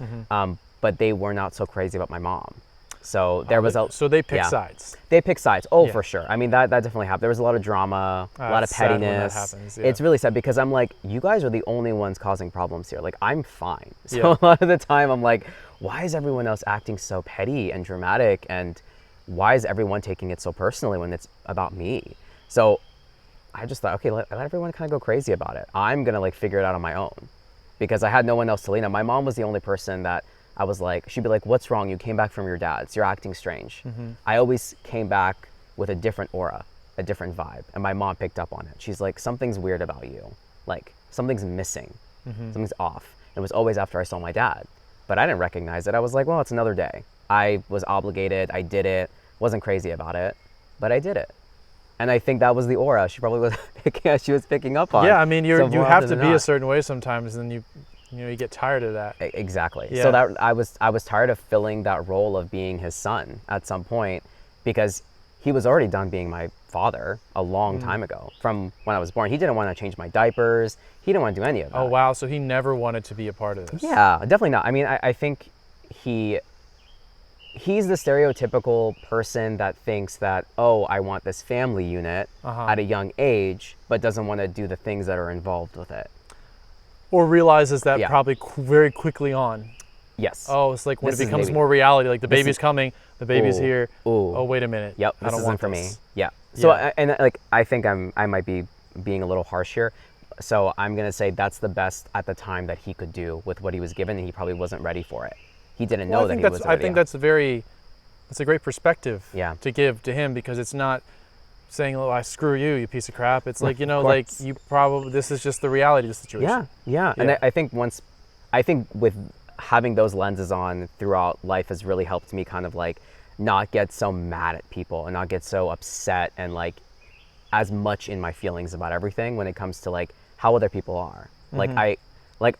But they were not so crazy about my mom. So there was so they pick sides. They pick sides. Oh, for sure. I mean, that definitely happened. There was a lot of drama, a lot of pettiness. Sad when that happens, It's really sad because I'm like, you guys are the only ones causing problems here. Like, I'm fine. So a lot of the time I'm like, why is everyone else acting so petty and dramatic? And why is everyone taking it so personally when it's about me? So I just thought, okay, let everyone kind of go crazy about it. I'm going to like figure it out on my own because I had no one else to lean on. My mom was the only person that I was like, she'd be like, what's wrong? You came back from your dad's. You're acting strange. I always came back with a different aura, a different vibe. And my mom picked up on it. She's like, something's weird about you. Like, something's missing. Something's off. And it was always after I saw my dad. But I didn't recognize it. I was like, well, it's another day. I was obligated. I did it. Wasn't crazy about it. But I did it. And I think that was the aura she probably was picking up on. Yeah, I mean, you have to be not. a certain way sometimes, and you get tired of that. Exactly. Yeah. So that I was tired of filling that role of being his son at some point because he was already done being my father a long time ago from when I was born. He didn't want to change my diapers. He didn't want to do any of that. Oh, wow. So he never wanted to be a part of this. Yeah, definitely not. I mean, I think he he's the stereotypical person that thinks that, oh, I want this family unit at a young age, but doesn't want to do the things that are involved with it. Or realizes that Yeah. probably very quickly on. Yes. Oh, it's like when This it is becomes maybe- more reality, like the this baby's is- coming, the baby's Ooh, here. ooh. Oh, wait a minute. Yep, I this don't isn't want for this. me. Yeah. So, Yeah. and like, I think I might be being a little harsh here. So I'm going to say that's the best at the time that he could do with what he was given, and he probably wasn't ready for it. He didn't know Well, that he was ready. I think that's a great perspective Yeah. to give to him, because it's not saying, oh, I screw you, you piece of crap. It's like, like course. you probably, this is just the reality of the situation. Yeah. And Yeah. I think with having those lenses on throughout life has really helped me kind of like not get so mad at people and not get so upset and like as much in my feelings about everything when it comes to like how other people are. Like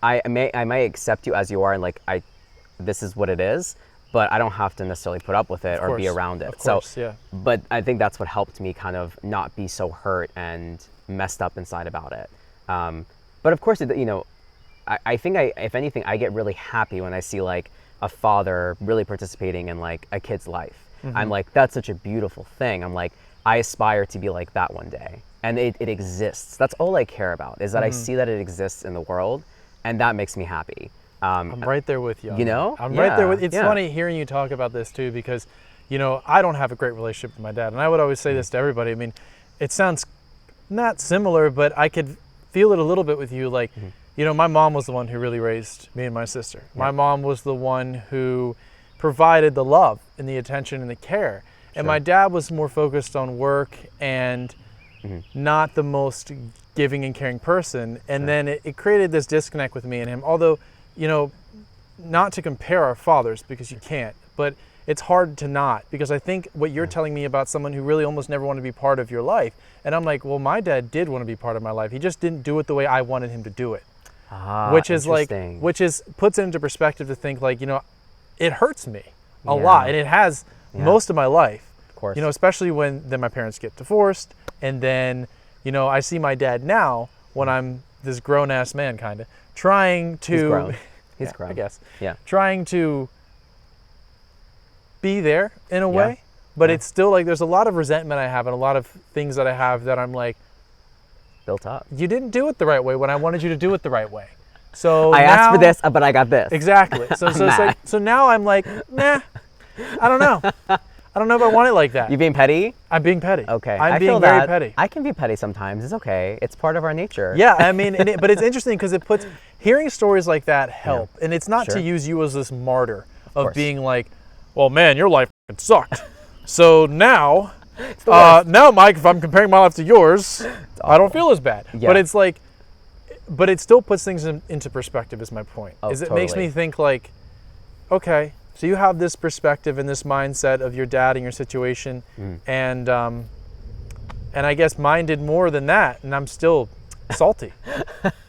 I may accept you as you are, and like this is what it is, but I don't have to necessarily put up with it or be course. around it. Of course, yeah. But I think that's what helped me kind of not be so hurt and messed up inside about it. But of course, I think if anything, I get really happy when I see like a father really participating in like a kid's life. I'm like, that's such a beautiful thing. I'm like, I aspire to be like that one day. And it exists. That's all I care about, is that I see that it exists in the world, and that makes me happy. I'm right there with you. You know? I'm right there with. It's Yeah. funny hearing you talk about this too, because, I don't have a great relationship with my dad, and I would always say this to everybody. I mean, it sounds not similar, but I could feel it a little bit with you. Like, my mom was the one who really raised me and my sister. My mom was the one who provided the love and the attention and the care, and my dad was more focused on work and not the most giving and caring person. And then it created this disconnect with me and him. Although, not to compare our fathers, because you can't, but it's hard to not, because I think what you're telling me about someone who really almost never wanted to be part of your life. And I'm like, well, my dad did want to be part of my life. He just didn't do it the way I wanted him to do it. Which is like, puts it into perspective to think like, it hurts me a lot. And it has most of my life. Of course. Especially when then my parents get divorced, and then, I see my dad now when I'm this grown ass man kind of trying to He's grown. He's grown. I guess. Yeah. Trying to be there in a way, but it's still like there's a lot of resentment I have and a lot of things that I have that I'm like, Built up. you didn't do it the right way when I wanted you to do it the right way. So I asked for now- this, but I got this. Exactly. So it's like, so now I'm like, nah, I don't know. I don't know if I want it like that. You being petty? I'm being petty. Okay. I'm I being feel very that. petty. I can be petty sometimes. It's okay. It's part of our nature. Yeah, I mean, but it's interesting because it puts hearing stories like that help, and it's not Sure. to use you as this martyr of course. being like, well, man, your life f***ing sucked. So now, the worst. now, Mike, if I'm comparing my life to yours, I don't feel as bad. Yeah. But it's like, but it still puts things into perspective. Is my point? Oh, Is it makes totally. me think like, okay, so you have this perspective and this mindset of your dad and your situation, and I guess mine did more than that, and I'm still salty,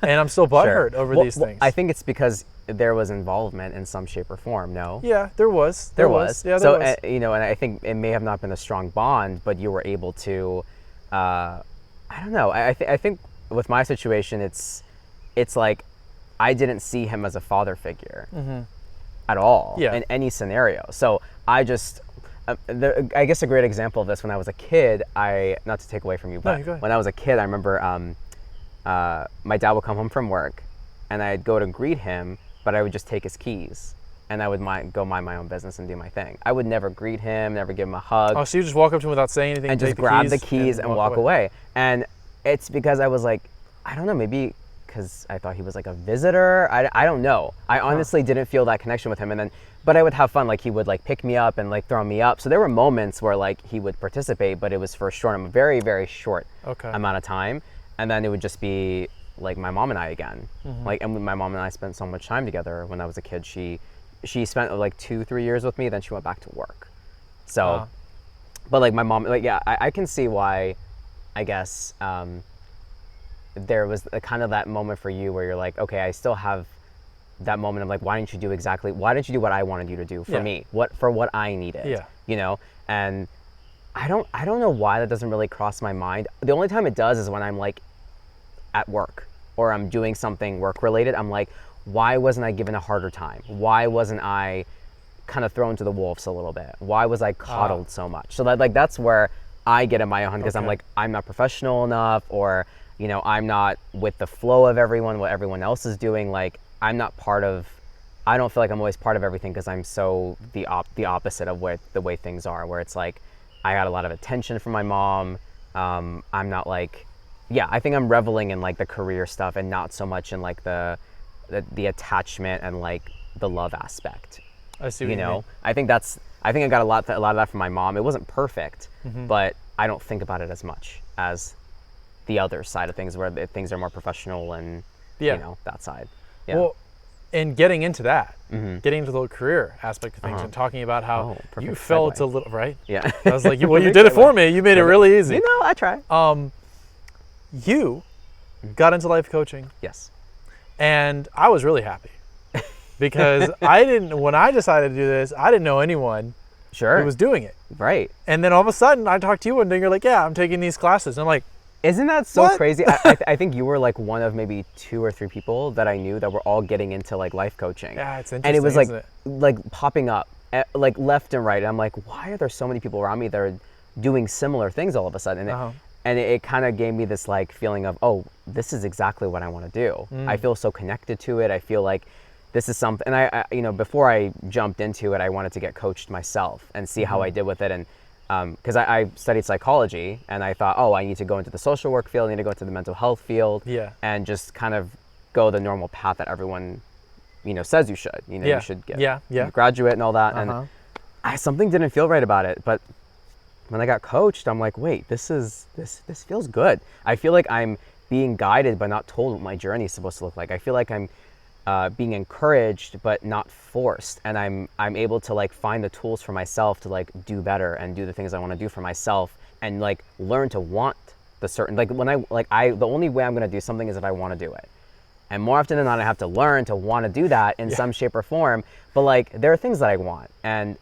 and I'm still butthurt over these things. I think it's because there was involvement in some shape or form. No. Yeah, there was. There was. Yeah, there so was. and I think it may have not been a strong bond, but you were able to. I don't know. I think with my situation, it's like I didn't see him as a father figure at all Yeah. in any scenario. So I just. I guess a great example of this, when I was a kid, not to take away from you, but go ahead. when I was a kid, I remember my dad would come home from work, and I'd go to greet him, but I would just take his keys, and I would go mind my own business and do my thing. I would never greet him, never give him a hug, Oh, so you just walk up to him without saying anything, and just take grab the keys and walk away. And it's because I was like, I don't know, maybe because I thought he was like a visitor. I don't know. I honestly didn't feel that connection with him. But I would have fun. Like he would like pick me up and like throw me up. So there were moments where like he would participate, but it was for a very, very short amount of time. And then it would just be like my mom and I again. Like, and my mom and I spent so much time together when I was a kid. She spent like 2-3 years with me. Then she went back to work. So, but like my mom, like, yeah, I can see why, I guess, there was a kind of that moment for you where you're like, okay, I still have that moment of like, why didn't you do what I wanted you to do for me, what I needed, and I don't know why that doesn't really cross my mind. The only time it does is when I'm like at work or I'm doing something work related. I'm like, why wasn't I given a harder time? Why wasn't I kind of thrown to the wolves a little bit? Why was I coddled so much? So that's where I get in my own, because I'm like, I'm not professional enough, or, you know, I'm not with the flow of what everyone else is doing. Like, I'm not I don't feel like I'm always part of everything, because I'm so the opposite of the way things are, where it's like, I got a lot of attention from my mom. I'm not like, I think I'm reveling in like the career stuff and not so much in like the attachment and like the love aspect. I see what you mean. I think I got a lot of that from my mom. It wasn't perfect, but I don't think about it as much as the other side of things, where things are more professional and you know, that side. Yeah. Well, and getting into that, getting into the career aspect of things, and talking about how you felt a little, right? Yeah. I was like, well, you did it for me. You made it really easy. You know, I try. You got into life coaching. Yes. And I was really happy because when I decided to do this, I didn't know anyone who was doing it. Right. And then all of a sudden I talked to you one day and you're like, yeah, I'm taking these classes. And I'm like, isn't that so what? Crazy? I think you were like one of maybe 2 or 3 people that I knew that were all getting into like life coaching. Yeah, it's interesting. And it was like popping up like left and right. And I'm like, why are there so many people around me that are doing similar things all of a sudden? And it kind of gave me this like feeling of, oh, this is exactly what I want to do. I feel so connected to it. I feel like this is something, and I you know, before I jumped into it, I wanted to get coached myself and see how I did with it. And because I studied psychology, and I thought, oh, I need to go into the social work field, I need to go into the mental health field, and just kind of go the normal path that everyone, you know, says you should. You know, you should get graduate and all that. And something didn't feel right about it, but when I got coached, I'm like, wait, this feels good. I feel like I'm being guided but not told what my journey is supposed to look like. I feel like I'm being encouraged but not forced, and I'm able to like find the tools for myself to like do better and do the things I want to do for myself, and like learn to want the certain, like when the only way I'm going to do something is if I want to do it. And more often than not, I have to learn to want to do that in some shape or form. But like, there are things that I want,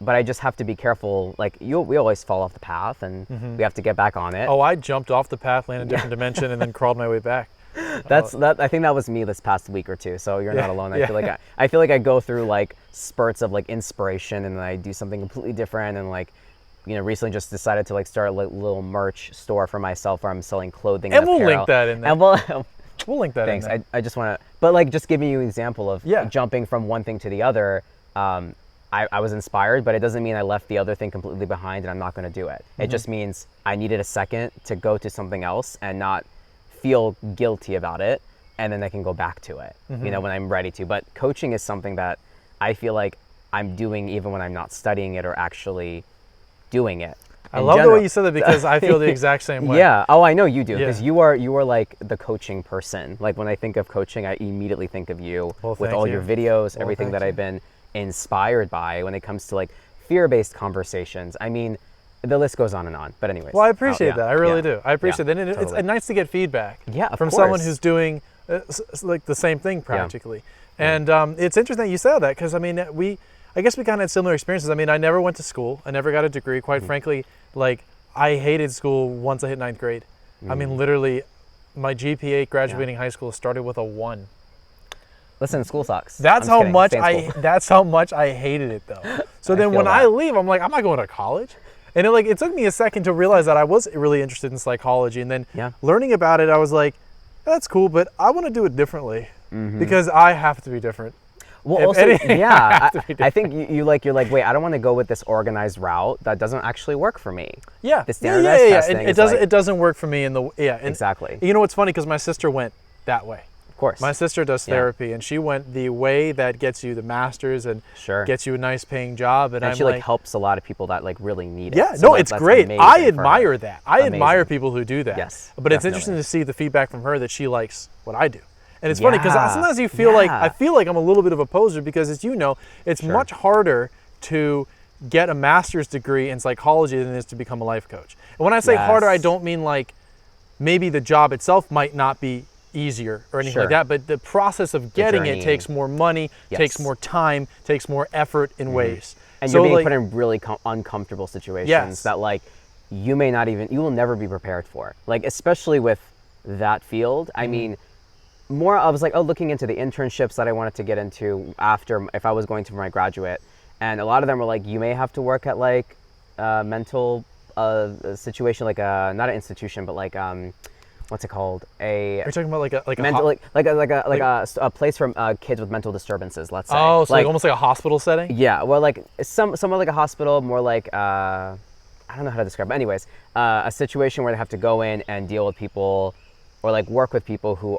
but I just have to be careful. Like we always fall off the path, and we have to get back on it. Oh, I jumped off the path, landed in a different dimension, and then crawled my way back. I think that was me this past week or two. So you're not alone. I feel like I go through like spurts of like inspiration, and then I do something completely different. And like, you know, recently just decided to like start a little merch store for myself where I'm selling clothing and we'll link that in there. And we'll link that Thanks. in there. I just want to, but like just giving you an example of jumping from one thing to the other. I was inspired, but it doesn't mean I left the other thing completely behind and I'm not going to do it. It just means I needed a second to go to something else and not feel guilty about it, and then I can go back to it, you know, when I'm ready to. But coaching is something that I feel like I'm doing even when I'm not studying it or actually doing it. I love the way you said that, because I feel the exact same way. Yeah. Oh, I know you do, because you are like the coaching person. Like when I think of coaching, I immediately think of you with all your videos, everything that I've been inspired by when it comes to like fear-based conversations. I mean, the list goes on and on. But anyways. Well, I appreciate that. I really do. I appreciate that. And it's nice to get feedback from someone who's doing like the same thing practically. And it's interesting that you said that, because I mean, I guess we kind of had similar experiences. I mean, I never went to school. I never got a degree. Quite frankly, like I hated school once I hit 9th grade. I mean, literally, my GPA graduating high school started with a 1. Listen, school sucks. That's how much I hated it, though. So then when I leave, I'm like, I'm not going to college. And it took me a second to realize that I was really interested in psychology. And then learning about it, I was like, that's cool, but I want to do it differently because I have to be different. Well, also, I think you're like, wait, I don't want to go with this organized route that doesn't actually work for me. Yeah. The standardized testing it doesn't work for me exactly. You know what's funny, because my sister went that way. Of course. My sister does therapy, and she went the way that gets you the master's and gets you a nice paying job. And she like helps a lot of people that like really need it. Yeah, so it's great. I admire that. I admire people who do that. Yes. But it's interesting to see the feedback from her that she likes what I do. And it's funny, because sometimes you feel like, I feel like I'm a little bit of a poser, because as you know, it's much harder to get a master's degree in psychology than it is to become a life coach. And when I say harder, I don't mean like maybe the job itself might not be easier or anything like that, but the process of getting it takes more money, takes more time, takes more effort in ways. And you're being put in really uncomfortable situations that like you will never be prepared for. Like, especially with that field, I mean, I was like, looking into the internships that I wanted to get into after, if I was going to my graduate, and a lot of them were like, you may have to work at like a mental situation, like not an institution, but like what's it called? Are you talking about like a mental, a place for kids with mental disturbances, let's say. Oh, so like almost like a hospital setting? Yeah, well, like somewhat like a hospital, more like I don't know how to describe it. But anyways, a situation where they have to go in and deal with people, or like work with people who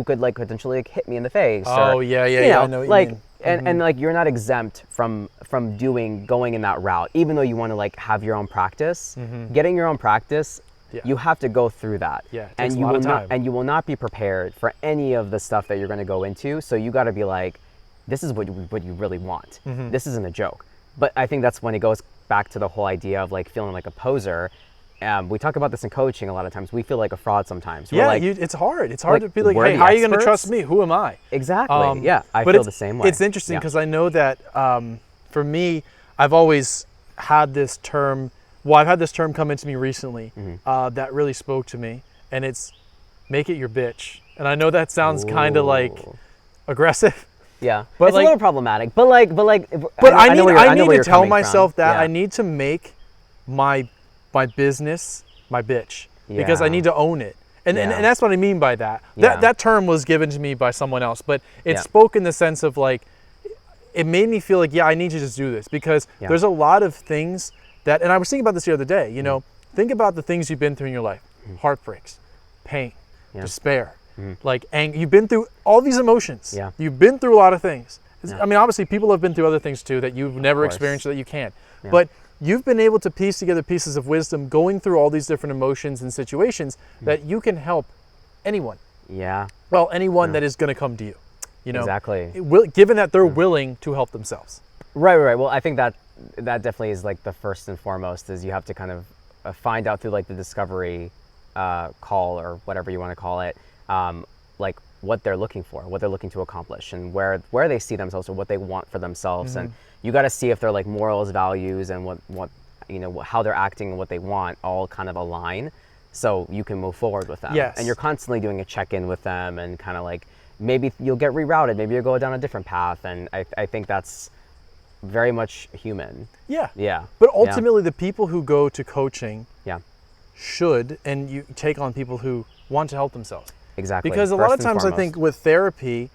could like potentially like hit me in the face. Oh, or, yeah, I know what like, you mean. And like you're not exempt from going in that route, even though you want to like have your own practice. Getting your own practice, you have to go through that. Yeah, it takes and a you lot will of time. not, and you will not be prepared for any of the stuff that you're going to go into. So you got to be like, this is what you really want. This isn't a joke. But I think that's when it goes back to the whole idea of like feeling like a poser. We talk about this in coaching a lot of times. We feel like a fraud sometimes. Yeah, like, it's hard. It's hard like, to be like, we're hey, the how are you going to experts? trust me? Who am I? Exactly. Yeah, I but feel the same way. It's interesting because I know that for me, I've always had this term. Well, I've had this term come into me recently that really spoke to me, and it's make it your bitch. And I know that sounds kind of like aggressive. Yeah, but it's like, a little problematic. But I need to tell myself that yeah. I need to make my business my bitch because I Yeah. need to own it. And that's what I mean by that. Yeah. That term was given to me by someone else, but it Yeah. spoke in the sense of like, it made me feel like, yeah, I need to just do this because there's a lot of things that, and I was thinking about this the other day, you know, think about the things you've been through in your life, heartbreaks, pain, despair, like anger. You've been through all these emotions. Yeah. You've been through a lot of things. I mean, obviously people have been through other things too that you've never course. experienced that you can't, but you've been able to piece together pieces of wisdom going through all these different emotions and situations that you can help anyone. Yeah. Well, anyone that is going to come to you, you know, Exactly. Given that they're willing to help themselves. Right. Well, I think that definitely is like the first and foremost is you have to kind of find out through like the discovery call or whatever you want to call it, like what they're looking for, what they're looking to accomplish, and where they see themselves or what they want for themselves. And you got to see if their like morals, values, and what you know, how they're acting and what they want all kind of align, so you can move forward with them. Yes. And you're constantly doing a check-in with them, and kind of like maybe you'll get rerouted, maybe you'll go down a different path, and I think that's very much human. Yeah. Yeah. But ultimately, the people who go to coaching Yeah. should, and you take on people who want to help themselves. Exactly. Because a lot of First and times I foremost. think with therapy,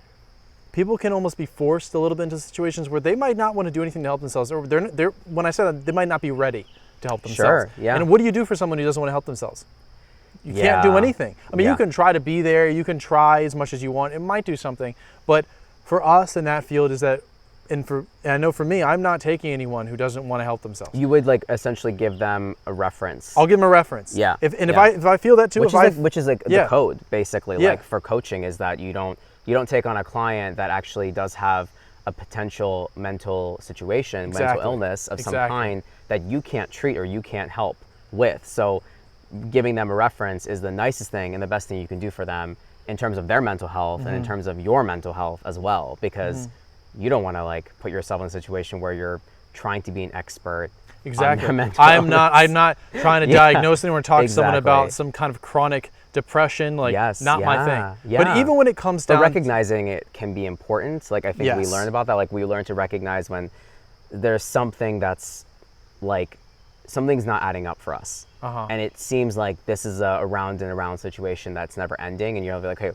people can almost be forced a little bit into situations where they might not want to do anything to help themselves, or they're when I said that, they might not be ready to help themselves. Sure, yeah. And what do you do for someone who doesn't want to help themselves? You can't do anything. I mean, you can try to be there, you can try as much as you want, it might do something, but for us in that field is that, and I know for me, I'm not taking anyone who doesn't want to help themselves. You would like essentially give them a reference. I'll give them a reference. Yeah. If I feel that too, which is like Yeah. the code basically, Yeah. like for coaching, is that you don't take on a client that actually does have a potential mental situation, mental Exactly. illness of some Exactly. kind that you can't treat or you can't help with. So giving them a reference is the nicest thing and the best thing you can do for them in terms of their mental health and in terms of your mental health as well, because you don't want to like put yourself in a situation where you're trying to be an expert. Exactly. On their mental I'm illness. not trying to Yeah. diagnose anyone or talk to someone about Exactly. some kind of chronic depression, like Yes, not my yeah, thing. yeah. But even when it comes But down recognizing it can be important. Like I think we Yes. learned about that. Like we learn to recognize when there's something that's like something's not adding up for us. And it seems like this is a round and around situation that's never ending. And you're like, hey,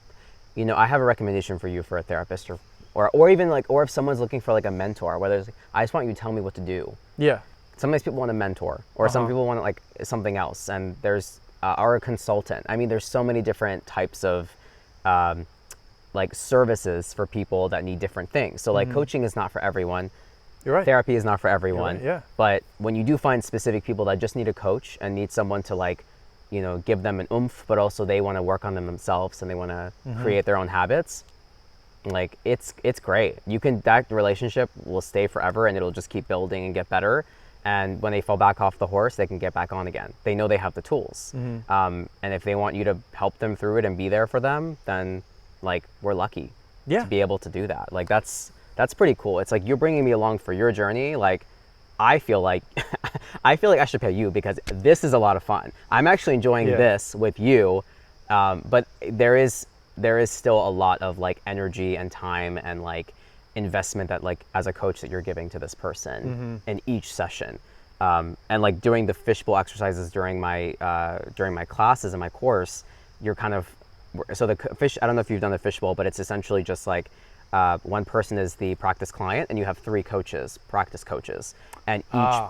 you know, I have a recommendation for you for a therapist or even like, or if someone's looking for like a mentor, whether it's like, I just want you to tell me what to do. Yeah. Sometimes people want a mentor or some people want like something else. And there's, or a consultant. I mean, there's so many different types of like services for people that need different things. So like coaching is not for everyone. You're right. Therapy is not for everyone. right, yeah. But when you do find specific people that just need a coach and need someone to like, you know, give them an oomph, but also they want to work on them themselves and they want to create their own habits, like it's great. That relationship will stay forever and it'll just keep building and get better. And when they fall back off the horse, they can get back on again. They know they have the tools. And if they want you to help them through it and be there for them, then like we're lucky Yeah. to be able to do that. Like that's pretty cool. It's like you're bringing me along for your journey. Like I feel like I should pay you because this is a lot of fun. I'm actually enjoying this with you, but there is still a lot of like energy and time and like investment that like as a coach that you're giving to this person in each session. And like doing the fishbowl exercises during my classes in my course, you're kind of, so the fish, I don't know if you've done the fishbowl, but it's essentially just like one person is the practice client and you have 3 coaches, practice coaches, and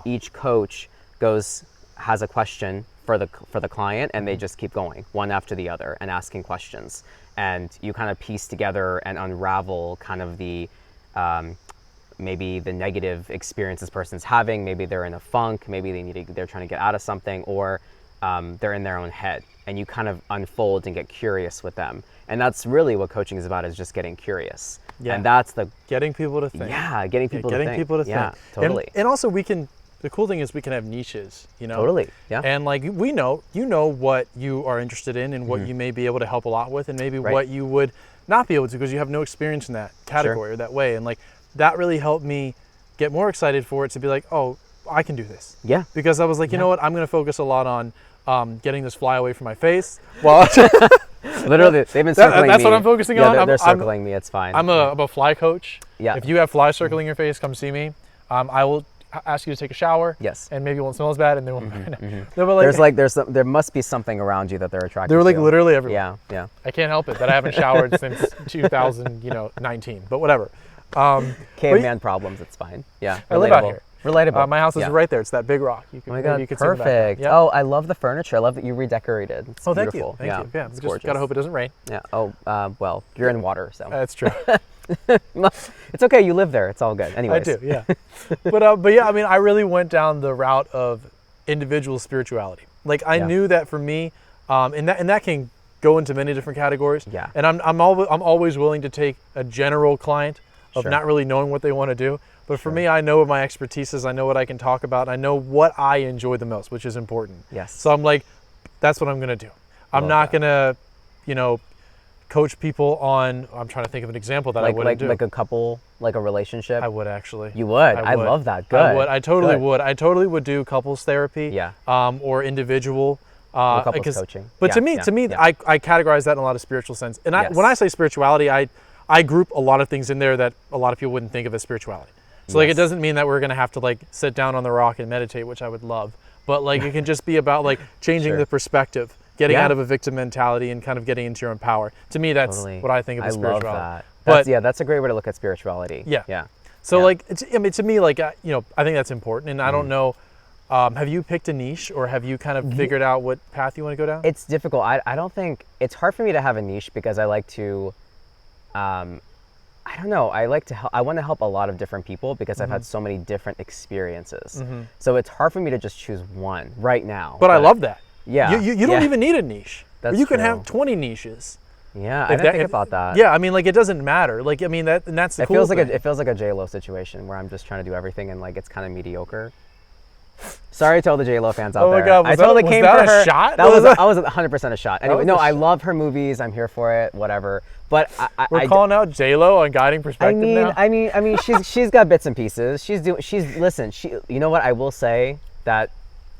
each coach has a question for the client, and they just keep going one after the other and asking questions, and you kind of piece together and unravel kind of the maybe the negative experience this person's having. Maybe they're in a funk, maybe they're trying to get out of something, or they're in their own head, and you kind of unfold and get curious with them. And that's really what coaching is about, is just getting curious. Yeah. And that's the getting people to think. Yeah, getting people to think. Yeah, totally. And also the cool thing is we can have niches, you know? Totally, yeah. And like you know what you are interested in and what you may be able to help a lot with, and maybe what you would not be able to because you have no experience in that category or that way. And like that really helped me get more excited for it, to be like, oh, I can do this. Yeah. Because I was like, you know what, I'm going to focus a lot on getting this fly away from my face. Well, literally, they've been circling me. That's what I'm focusing on. They're circling me. It's fine. I'm a fly coach. Yeah. If you have flies circling your face, come see me. I will ask you to take a shower. Yes. And maybe it won't smell as bad, and they won't. They were like, there must be something around you that they're attracted to. They were like literally everywhere. Yeah, yeah. I can't help it that I haven't showered since 2019, but whatever. Caveman problems. It's fine. Yeah. I live out here. Relatable. My house is right there. It's that big rock. Oh my God, you can see the back. perfect. Yeah. Oh, I love the furniture. I love that you redecorated. It's Thank beautiful. you. Thank you. Yeah, it's just gorgeous. gotta hope it doesn't rain. Yeah. Oh, well, you're in water, so. That's true. It's okay. You live there. It's all good. Anyways. I do. Yeah. but yeah, I mean, I really went down the route of individual spirituality. Like I knew that for me, and that can go into many different categories. Yeah. And I'm always willing to take a general client of Sure. not really knowing what they want to do. But for me, I know what my expertise is. I know what I can talk about. I know what I enjoy the most, which is important. Yes. So I'm like, that's what I'm going to do. I'm not going to, coach people on, I'm trying to think of an example that I wouldn't do. Like a couple, like a relationship? I would actually. You would? I love that. Good. I would. I totally would. I totally would do couples therapy. Yeah. Or individual. Or couples coaching. But to me, I categorize that in a lot of spiritual sense. And when I say spirituality, I group a lot of things in there that a lot of people wouldn't think of as spirituality. So like, it doesn't mean that we're going to have to like sit down on the rock and meditate, which I would love. But like, it can just be about like changing the perspective, getting out of a victim mentality and kind of getting into your own power. To me, that's what I think of as spirituality. I love that. That's a great way to look at spirituality. Yeah. Yeah. So like, to me, like, I think that's important. And I don't know, have you picked a niche, or have you kind of figured out what path you want to go down? It's difficult. I don't think, it's hard for me to have a niche because I like to, I don't know. I want to help a lot of different people because I've had so many different experiences. So it's hard for me to just choose one right now. But I love that. Yeah. You don't even need a niche. That's you can true. have 20 niches. Yeah, I didn't think about that. Yeah, I mean, like, it doesn't matter. Like, I mean, that's the cool thing. It feels like a J-Lo situation where I'm just trying to do everything and like it's kind of mediocre. Sorry to all the J-Lo fans out there. Oh my God, I totally came for her. Shot? I was 100% a shot. Anyway, I love her movies. I'm here for it. Whatever. But we're calling out J-Lo on Guiding Perspective now. I mean, she's got bits and pieces. Listen. You know what? I will say that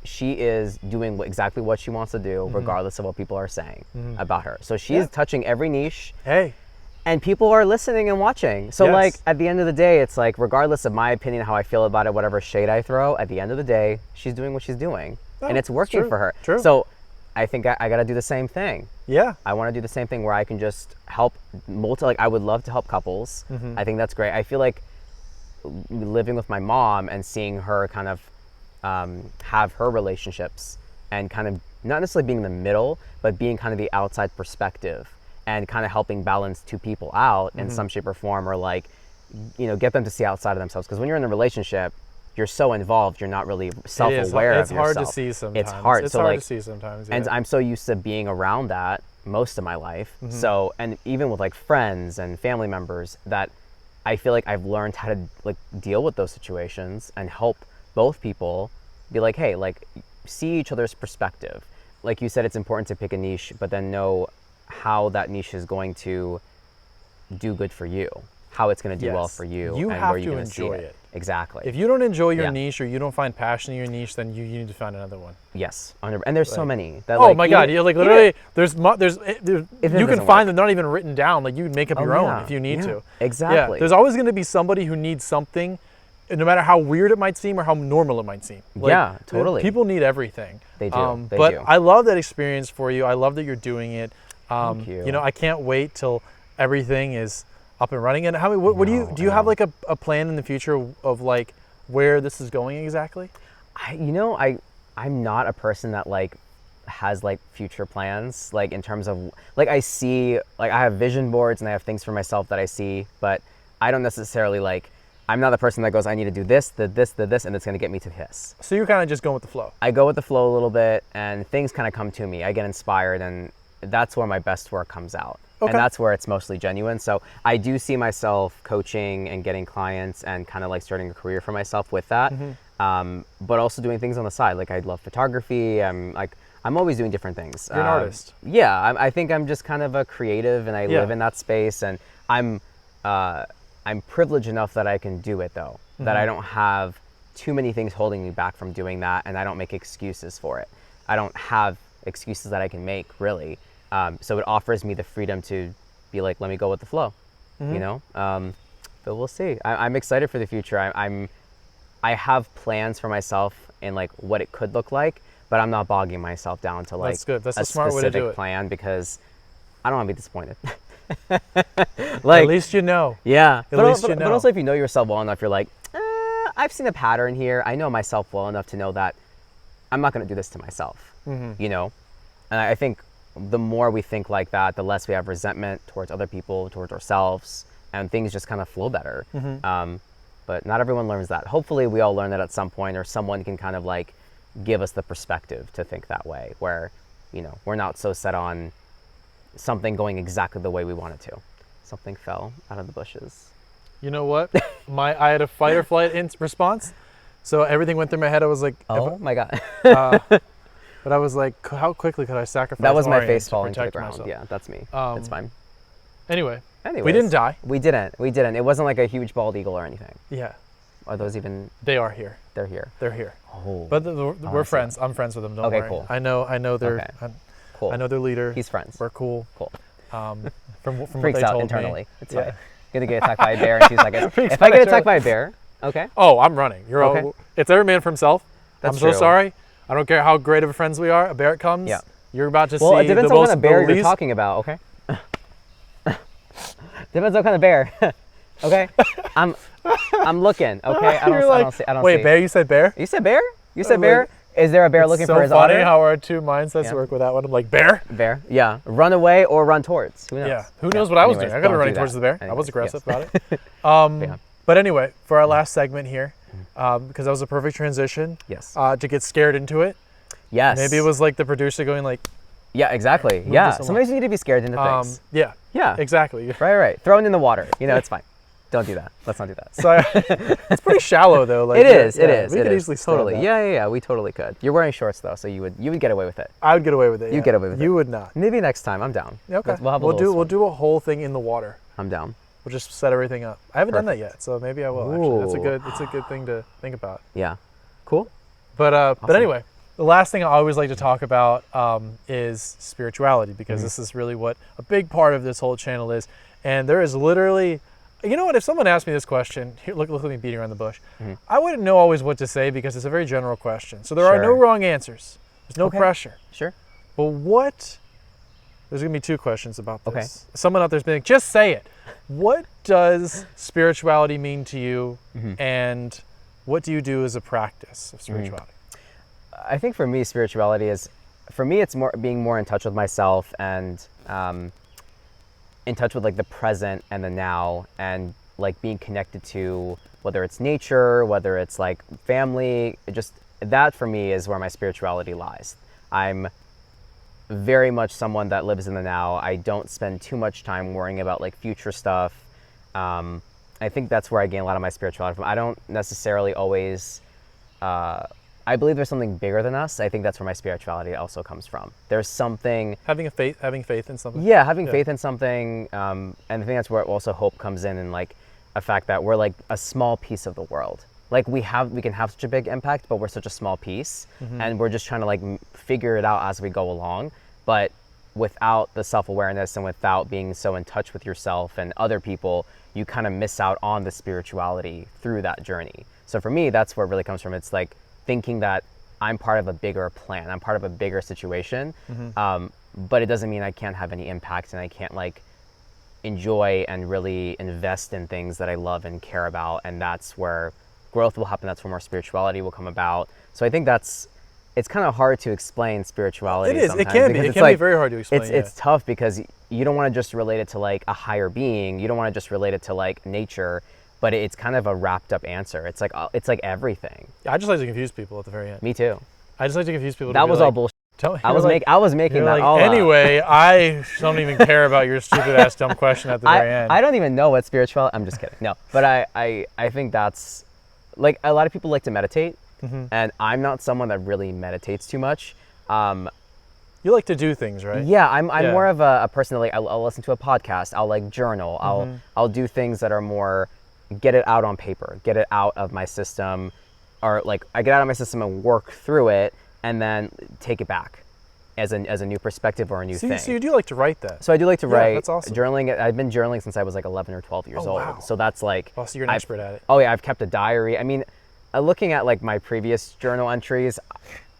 she is doing exactly what she wants to do, regardless of what people are saying about her. So she's touching every niche. Hey. And people are listening and watching. So like, at the end of the day, it's like, regardless of my opinion, how I feel about it, whatever shade I throw, at the end of the day, she's doing what she's doing. And it's working for her. True. So I think I got to do the same thing. Yeah. I want to do the same thing where I can just help I would love to help couples. I think that's great. I feel like living with my mom and seeing her kind of have her relationships and kind of not necessarily being in the middle, but being kind of the outside perspective and kind of helping balance two people out in some shape or form, or like, get them to see outside of themselves. Because when you're in a relationship, you're so involved, you're not really self-aware of yourself. It's hard to see sometimes. It's hard. It's hard to see sometimes. Yeah. And I'm so used to being around that most of my life. So, and even with like friends and family members, that I feel like I've learned how to like deal with those situations and help both people be like, hey, like, see each other's perspective. Like you said, it's important to pick a niche, but then know how that niche is going to do good for you. how it's going to do well Yes. for you, You and have where you're to going to see enjoy it. it. Exactly. If you don't enjoy your Yeah. niche or you don't find passion in your niche, then you need to find another one. Yes, and there's so many. That, Oh like, my God! even- You're like even- literally. If it You can doesn't find work. them not even written down. Like you can make up your own yeah, if you need yeah, to. exactly. Yeah. There's always going to be somebody who needs something, no matter how weird it might seem or how normal it might seem. Like, Yeah, totally. People need everything. They do. They but do. I love that experience for you. I love that you're doing it. Thank you. You know, I can't wait till everything is up and running. And how? What do you No, do? You I have know. like a plan in the future of like where this is going exactly? I'm not a person that like has like future plans, like in terms of like I see, like I have vision boards and I have things for myself that I see, but I don't necessarily like, I'm not the person that goes, I need to do this, and it's going to get me to this. So you're kind of just going with the flow. I go with the flow a little bit and things kind of come to me. I get inspired, and that's where my best work comes out. Okay. And that's where it's mostly genuine. So I do see myself coaching and getting clients and kind of like starting a career for myself with that. But also doing things on the side. Like I love photography. I'm always doing different things. You're an artist. Yeah, I think I'm just kind of a creative, and I Yeah. live in that space. And I'm privileged enough that I can do it though. That I don't have too many things holding me back from doing that, and I don't make excuses for it. I don't have excuses that I can make really. So it offers me the freedom to be like, let me go with the flow, you know. But we'll see. I'm excited for the future. I have plans for myself in like what it could look like, but I'm not bogging myself down to like That's good. That's a a smart way to do specific it. plan, because I don't want to be disappointed. Like, At least you know. yeah, At least you but know. also if you know yourself well enough, you're like, I've seen a pattern here. I know myself well enough to know that I'm not going to do this to myself, you know? And I think the more we think like that, the less we have resentment towards other people, towards ourselves, and things just kind of flow better. But not everyone learns that. Hopefully we all learn that at some point, or someone can kind of like give us the perspective to think that way, where, you know, we're not so set on something going exactly the way we want it to. Something fell out of the bushes. You know what? I had a fight or flight response, so everything went through my head. I was like, Oh my God. but I was like, how quickly could I sacrifice? That was my Aryan face to falling to the protect ground. myself? Yeah, that's me. It's fine. Anyway, Anyways, we didn't die. We didn't. It wasn't like a huge bald eagle or anything. Yeah, Are those even, they are here. they're here? They're here. Oh, But we're see. friends. I'm friends with them. Don't Okay, worry. cool. I know they're. Okay. Cool. I know their leader. He's friends. We're cool. Cool. From what Freaks they out told internally. me. It's Yeah. fine. Gonna get attacked by a bear in 2 seconds. Freaks If I out get internally. attacked by a bear, okay. Oh, I'm running. You're Okay. all. It's every man for himself. That's I'm so true. sorry. I don't care how great of friends we are. A bear comes. Yeah. You're about to Well, see it depends the on what most kind of bear the you're least- talking about, okay? Depends on what kind of bear. Okay? I'm looking, okay? I You're don't like, see. I don't wait, see. bear? You said bear? You said bear? You said I'm bear? like, Is there a bear looking so for his funny otter? how our two mindsets Yeah. work with that one. I'm like, bear? Bear? Yeah. Run away or run towards. Who knows? Yeah. Who knows what I was Anyways, doing? I got to don't running do towards that. the bear. I Anyways, was aggressive yes. about it. Yeah. But anyway, for our last segment here, because that was a perfect transition. Yes. To get scared into it. Yes. Maybe it was like the producer going like, Yeah, exactly. Move Yeah. this along. Sometimes you need to be scared into things. yeah. Yeah. Exactly. Right. Thrown in the water. You know, it's fine. Don't do that. Let's not do that. So it's pretty shallow though. Like It is. It yeah, is. We it could is. easily start Totally. that. Yeah. We totally could. You're wearing shorts though, so you would get away with it. I would get away with it. You'd yeah. get away with it. You would not. Maybe next time. I'm down. Okay. We'll have a little we'll swim. do a whole thing in the water. I'm down. We'll just set everything up. I haven't done that yet, so maybe I will. Actually, it's a good thing to think about. Yeah. Cool. But anyway, the last thing I always like to talk about is spirituality, because this is really what a big part of this whole channel is. And there is literally, you know what? If someone asked me this question, here, look at me beating around the bush. I wouldn't know always what to say because it's a very general question. So there are no Sure. wrong answers. There's no Okay. pressure. Sure. But what? There's gonna be 2 questions about this. Okay. Someone out there's being like, just say it. What does spirituality mean to you, and what do you do as a practice of spirituality? I think for me, spirituality is, it's more being more in touch with myself and in touch with like the present and the now, and like being connected to whether it's nature, whether it's like family. Just that for me is where my spirituality lies. I'm very much someone that lives in the now. I don't spend too much time worrying about like future stuff. I think that's where I gain a lot of my spirituality from. I don't necessarily always. I believe there's something bigger than us. I think that's where my spirituality also comes from. There's something. Having faith in something. Yeah, having faith in something, and I think that's where also hope comes in, and like a fact that we're like a small piece of the world. Like we can have such a big impact, but we're such a small piece, and we're just trying to like figure it out as we go along. But without the self-awareness and without being so in touch with yourself and other people, you kind of miss out on the spirituality through that journey. So for me, that's where it really comes from. It's like thinking that I'm part of a bigger plan, I'm part of a bigger situation, but it doesn't mean I can't have any impact and I can't like enjoy and really invest in things that I love and care about. And that's where growth will happen. That's where more spirituality will come about. So I think it's kind of hard to explain spirituality. It is. Sometimes It can be. It can be very hard to explain. It's tough because you don't want to just relate it to like a higher being. You don't want to just relate it to like nature, but it's kind of a wrapped up answer. It's like everything. I just like to confuse people at the very end. Me too. I just like to confuse people. That was all bullshit. I was making that all up. Anyway, I don't even care about your stupid ass dumb question at the very end. I don't even know what spirituality. I'm just kidding. No, but I think that's like a lot of people like to meditate, and I'm not someone that really meditates too much. You like to do things, right? Yeah, I'm more of a person that like I'll listen to a podcast. I'll like journal. I'll do things that are more get it out on paper, get it out of my system, or like I get out of my system and work through it, and then take it back as a new perspective or a new thing. So you do like to write that? So I do like to write. That's awesome. Journaling. I've been journaling since I was like 11 or 12 years old. Wow. So that's like. Oh, so you're an expert at it. Oh yeah, I've kept a diary. I mean, looking at like my previous journal entries,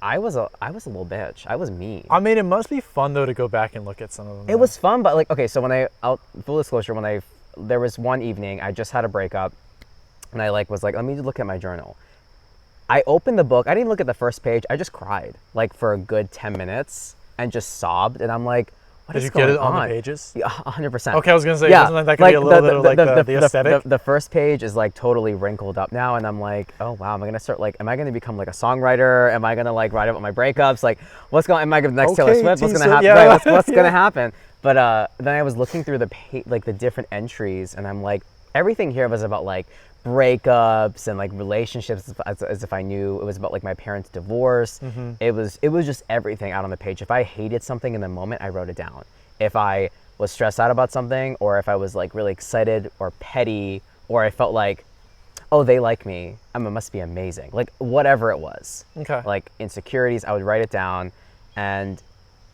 I was a little bitch. I was mean. I mean, it must be fun though to go back and look at some of them. It was fun, but like okay, so full disclosure, there was one evening I just had a breakup, and I was like, let me look at my journal. I opened the book. I didn't even look at the first page. I just cried like for a good 10 minutes and just sobbed. And I'm like, what is going on? Did you get it on the pages? Yeah, 100%. Okay, I was gonna say, wasn't that gonna be a little bit of like the aesthetic? The first page is like totally wrinkled up now, and I'm like, oh wow, am I gonna become like a songwriter? Am I gonna like write about my breakups? Like, am I gonna next Taylor Swift? What's gonna happen? Yeah. Right, what's gonna happen? But then I was looking through the different entries, and I'm like, everything here was about like breakups and like relationships as if I knew. It was about like my parents' divorce. It was just everything out on the page. If I hated something in the moment, I wrote it down. If I was stressed out about something, or if I was like really excited or petty, or I felt like, oh, they like me, it must be amazing. Like whatever it was. Okay. Like insecurities, I would write it down, and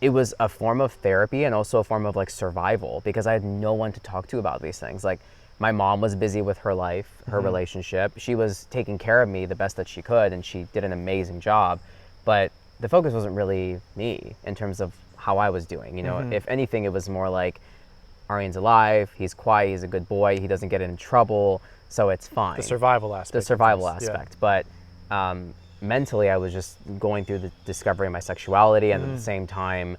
it was a form of therapy and also a form of like survival because I had no one to talk to about these things. Like my mom was busy with her life, her relationship. She was taking care of me the best that she could, and she did an amazing job. But the focus wasn't really me in terms of how I was doing. You know, if anything, it was more like Aryan's alive, he's quiet, he's a good boy, he doesn't get in trouble, so it's fine. The survival aspect. The survival aspect. Yeah. But mentally, I was just going through the discovery of my sexuality, and at the same time,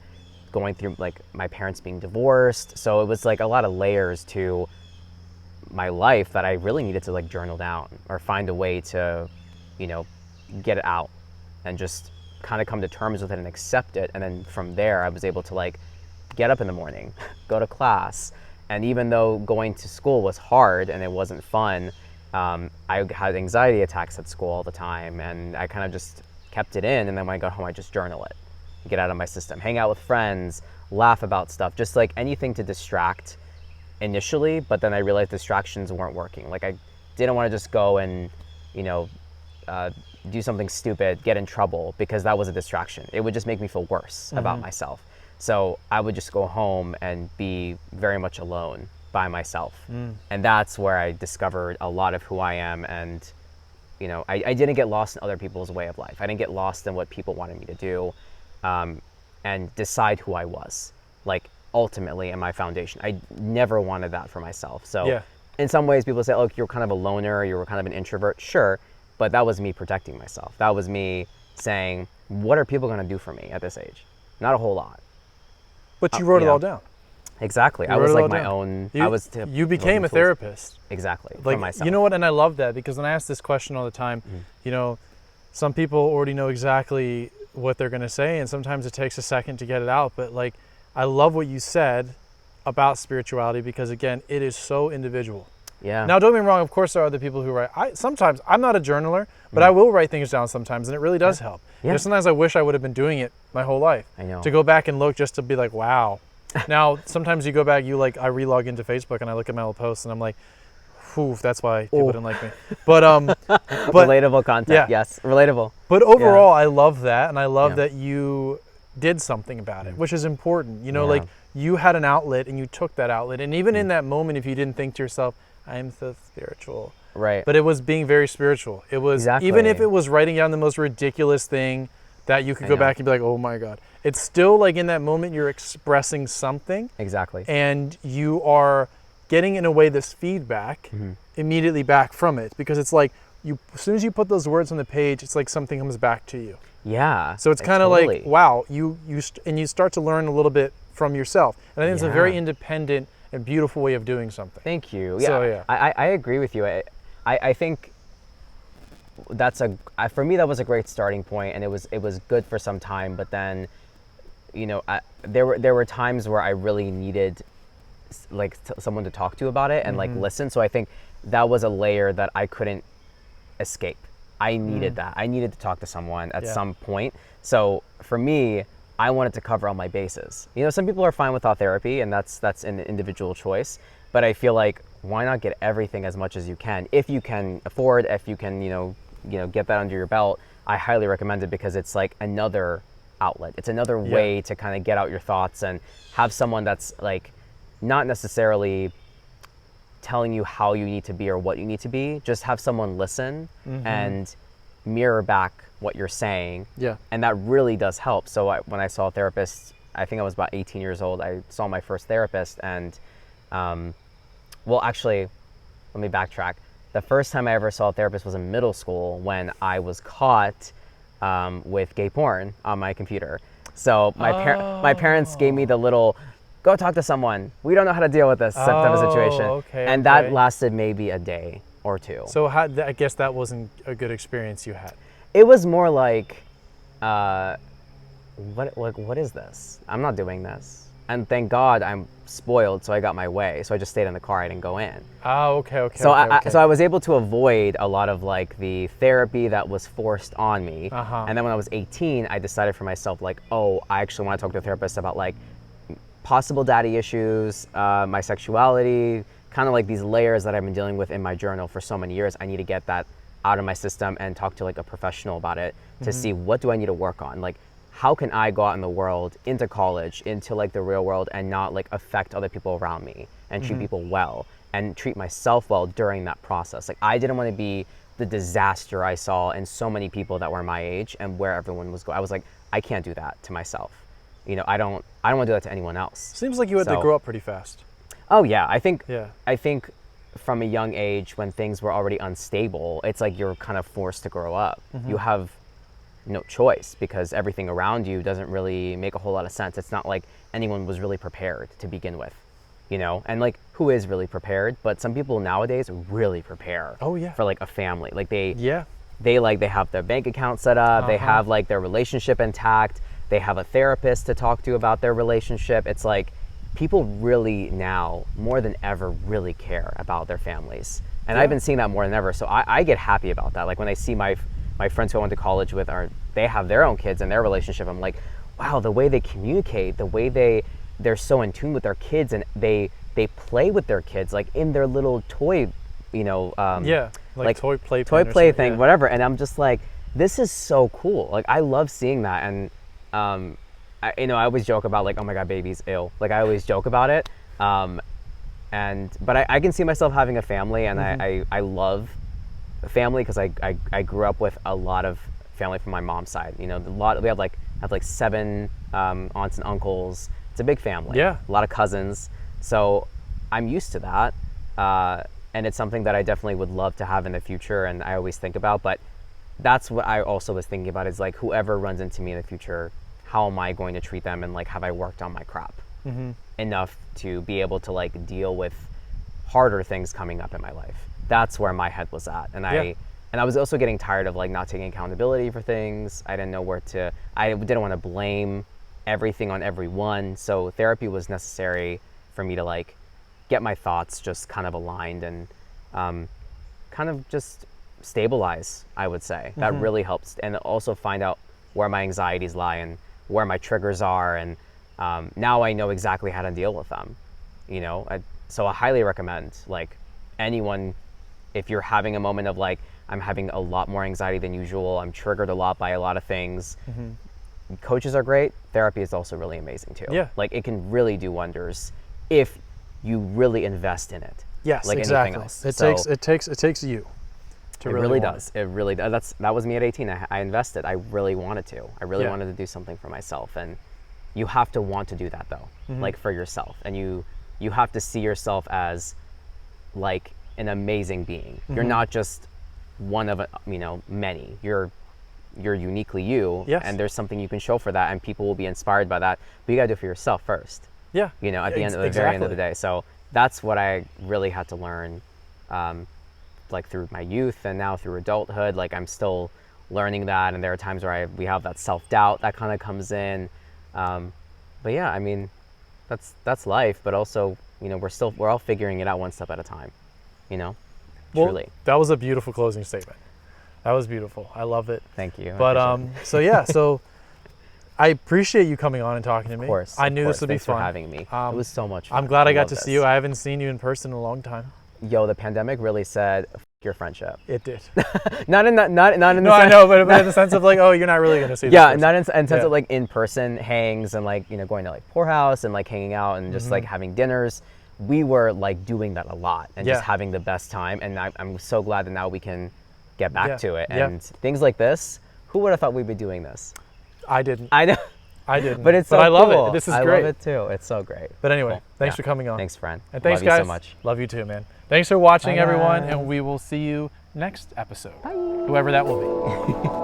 going through like my parents being divorced. So it was like a lot of layers to my life that I really needed to like journal down or find a way to, you know, get it out and just kind of come to terms with it and accept it. And then from there, I was able to like get up in the morning, go to class. And even though going to school was hard and it wasn't fun, I had anxiety attacks at school all the time, and I kind of just kept it in. And then when I got home, I just journal it, get out of my system, hang out with friends, laugh about stuff, just like anything to distract initially. But then I realized distractions weren't working. Like I didn't want to just go and, you know, do something stupid, get in trouble, because that was a distraction. It would just make me feel worse about myself. So I would just go home and be very much alone by myself. And that's where I discovered a lot of who I am. And, you know, I didn't get lost in other people's way of life. I didn't get lost in what people wanted me to do, and decide who I was, like ultimately in my foundation. I never wanted that for myself. So in some ways people say, oh, you're kind of a loner, you were kind of an introvert. Sure. But that was me protecting myself. That was me saying, what are people going to do for me at this age? Not a whole lot. But you wrote it all down. Exactly. I was like my own. You became a therapist. Exactly. Like, for myself. You know what? And I love that, because when I ask this question all the time, you know, some people already know exactly what they're going to say, and sometimes it takes a second to get it out. But like, I love what you said about spirituality, because again, it is so individual. Yeah. Now, don't get me wrong. Of course, there are other people who write. Sometimes I'm not a journaler, but I will write things down sometimes, and it really does help. Yeah. You know, sometimes I wish I would have been doing it my whole life. I know. To go back and look, just to be like, wow. Now, sometimes you go back, I relog into Facebook and I look at my old posts and I'm like, Oof, that's why people didn't like me. But Relatable content. yeah. Yes, relatable. But overall, I love that, and I love Yeah. that you did something about it, which is important. You know, Yeah. like you had an outlet, and you took that outlet, and even in that moment, if you didn't think to yourself, "I'm so spiritual," Right. but it was being very spiritual. It was even if Exactly. it was writing down the most ridiculous thing that you could go know. back and be like, "Oh my God!" It's still like in that moment you're expressing something, Exactly. and you are getting in a way this feedback immediately back from it, because it's like you as soon as you put those words on the page, it's like something comes back to you. Yeah. So it's kind of totally. like, wow, you start to learn a little bit from yourself, and I think it's a very Yeah. independent and beautiful way of doing something. Thank you. Yeah. So, yeah. I agree with you. I think for me that was a great starting point, and it was good for some time. But then, you know, there were times where I really needed like someone to talk to about it and like listen. So I think that was a layer that I couldn't escape. I needed that. I needed to talk to someone at some point. So for me, I wanted to cover all my bases. You know, some people are fine without therapy, and that's an individual choice. But I feel like, why not get everything as much as you can, if you can afford, if you can, you know, get that under your belt. I highly recommend it, because it's like another outlet. It's another way to kind of get out your thoughts and have someone that's like not necessarily telling you how you need to be or what you need to be. Just have someone listen and mirror back what you're saying. Yeah. And that really does help. So when I saw a therapist, I think I was about 18 years old, I saw my first therapist, and well, actually, let me backtrack. The first time I ever saw a therapist was in middle school, when I was caught with gay porn on my computer. So my parents gave me the little, go talk to someone. We don't know how to deal with this type of situation. Okay, and that lasted maybe a day or two. So I guess that wasn't a good experience you had. It was more like, what is this? I'm not doing this. And thank God I'm spoiled, so I got my way. So I just stayed in the car. I didn't go in. Oh, okay. So okay. so I was able to avoid a lot of like the therapy that was forced on me. And then when I was 18, I decided for myself, like, oh, I actually want to talk to a therapist about like possible daddy issues, my sexuality, kind of like these layers that I've been dealing with in my journal for so many years. I need to get that out of my system and talk to like a professional about it to see what do I need to work on. Like, how can I go out in the world, into college, into like the real world, and not like affect other people around me, and treat people well, and treat myself well during that process. Like, I didn't want to be the disaster I saw in so many people that were my age and where everyone was going. I was like, I can't do that to myself. You know, I don't want to do that to anyone else. Seems like you had to grow up pretty fast. Oh yeah, I think Yeah. from a young age, when things were already unstable, it's like you're kind of forced to grow up. You have no choice, because everything around you doesn't really make a whole lot of sense. It's not like anyone was really prepared to begin with, you know? And like, who is really prepared? But some people nowadays really prepare for like a family. Like they have their bank account set up, they have like their relationship intact, they have a therapist to talk to about their relationship. It's like, people really now, more than ever, really care about their families. And I've been seeing that more than ever. So I get happy about that. Like when I see my friends who I went to college with, they have their own kids and their relationship, I'm like, wow, the way they communicate, the way they're so in tune with their kids, and they play with their kids, like in their little toy, you know, like toy play thing, whatever. And I'm just like, this is so cool. Like, I love seeing that. And I always joke about like, oh my God, baby's ill. Like, I always joke about it. But I can see myself having a family, and I love family, because I grew up with a lot of family from my mom's side. You know, we have like 7 aunts and uncles. It's a big family. Yeah. A lot of cousins. So I'm used to that. And it's something that I definitely would love to have in the future, and I always think about. But that's what I also was thinking about, is like, whoever runs into me in the future, how am I going to treat them, and like, have I worked on my crap enough to be able to like deal with harder things coming up in my life? That's where my head was at. And I was also getting tired of like not taking accountability for things. I didn't know I didn't want to blame everything on everyone. So therapy was necessary for me to like get my thoughts just kind of aligned and kind of just stabilize, I would say. That really helps. And also find out where my anxieties lie and where my triggers are. And now I know exactly how to deal with them, you know? So I highly recommend like anyone, if you're having a moment of like, I'm having a lot more anxiety than usual, I'm triggered a lot by a lot of things, coaches are great. Therapy is also really amazing too. Yeah. Like it can really do wonders if you really invest in it. Yes, like exactly. anything else. It takes you to It really does. It really does. That was me at 18. I invested. I really wanted to. I really wanted to do something for myself. And you have to want to do that though, like for yourself. And you have to see yourself as like an amazing being. You're not just one of many. You're uniquely you. Yes. And there's something you can show for that, and people will be inspired by that. But you gotta do it for yourself first. Yeah. At the end of the very end of the day. So that's what I really had to learn. Like through my youth and now through adulthood, like I'm still learning that, and there are times where we have that self-doubt that kind of comes in, but yeah, I mean, that's life, but also we're all figuring it out one step at a time, truly. That was a beautiful closing statement. That was beautiful. I love it. Thank you. But so I appreciate you coming on and talking to me. Of course. I knew this would be fun. Thanks for having me. It was so much fun. I'm glad I got love to this. see you. I haven't seen you in person in a long time. Yo, the pandemic really said F your friendship. It did. not in the No, sense, I know, but in the sense of like, oh, you're not really gonna see. yeah, this not in sense of like in-person hangs and like going to like Poorhouse and like hanging out and just like having dinners. We were like doing that a lot and just having the best time, and I'm so glad that now we can get back to it. And things like this, who would have thought we'd be doing this? I didn't. I know. I didn't. But it's so I love cool. it. This is I great. love it too. It's so great. But anyway, Cool. thanks for coming on. Thanks, friend. And thanks, love guys. you so much. Love you too, man. Thanks for watching, Bye, everyone, guys. and we will see you next episode, whoever that will be.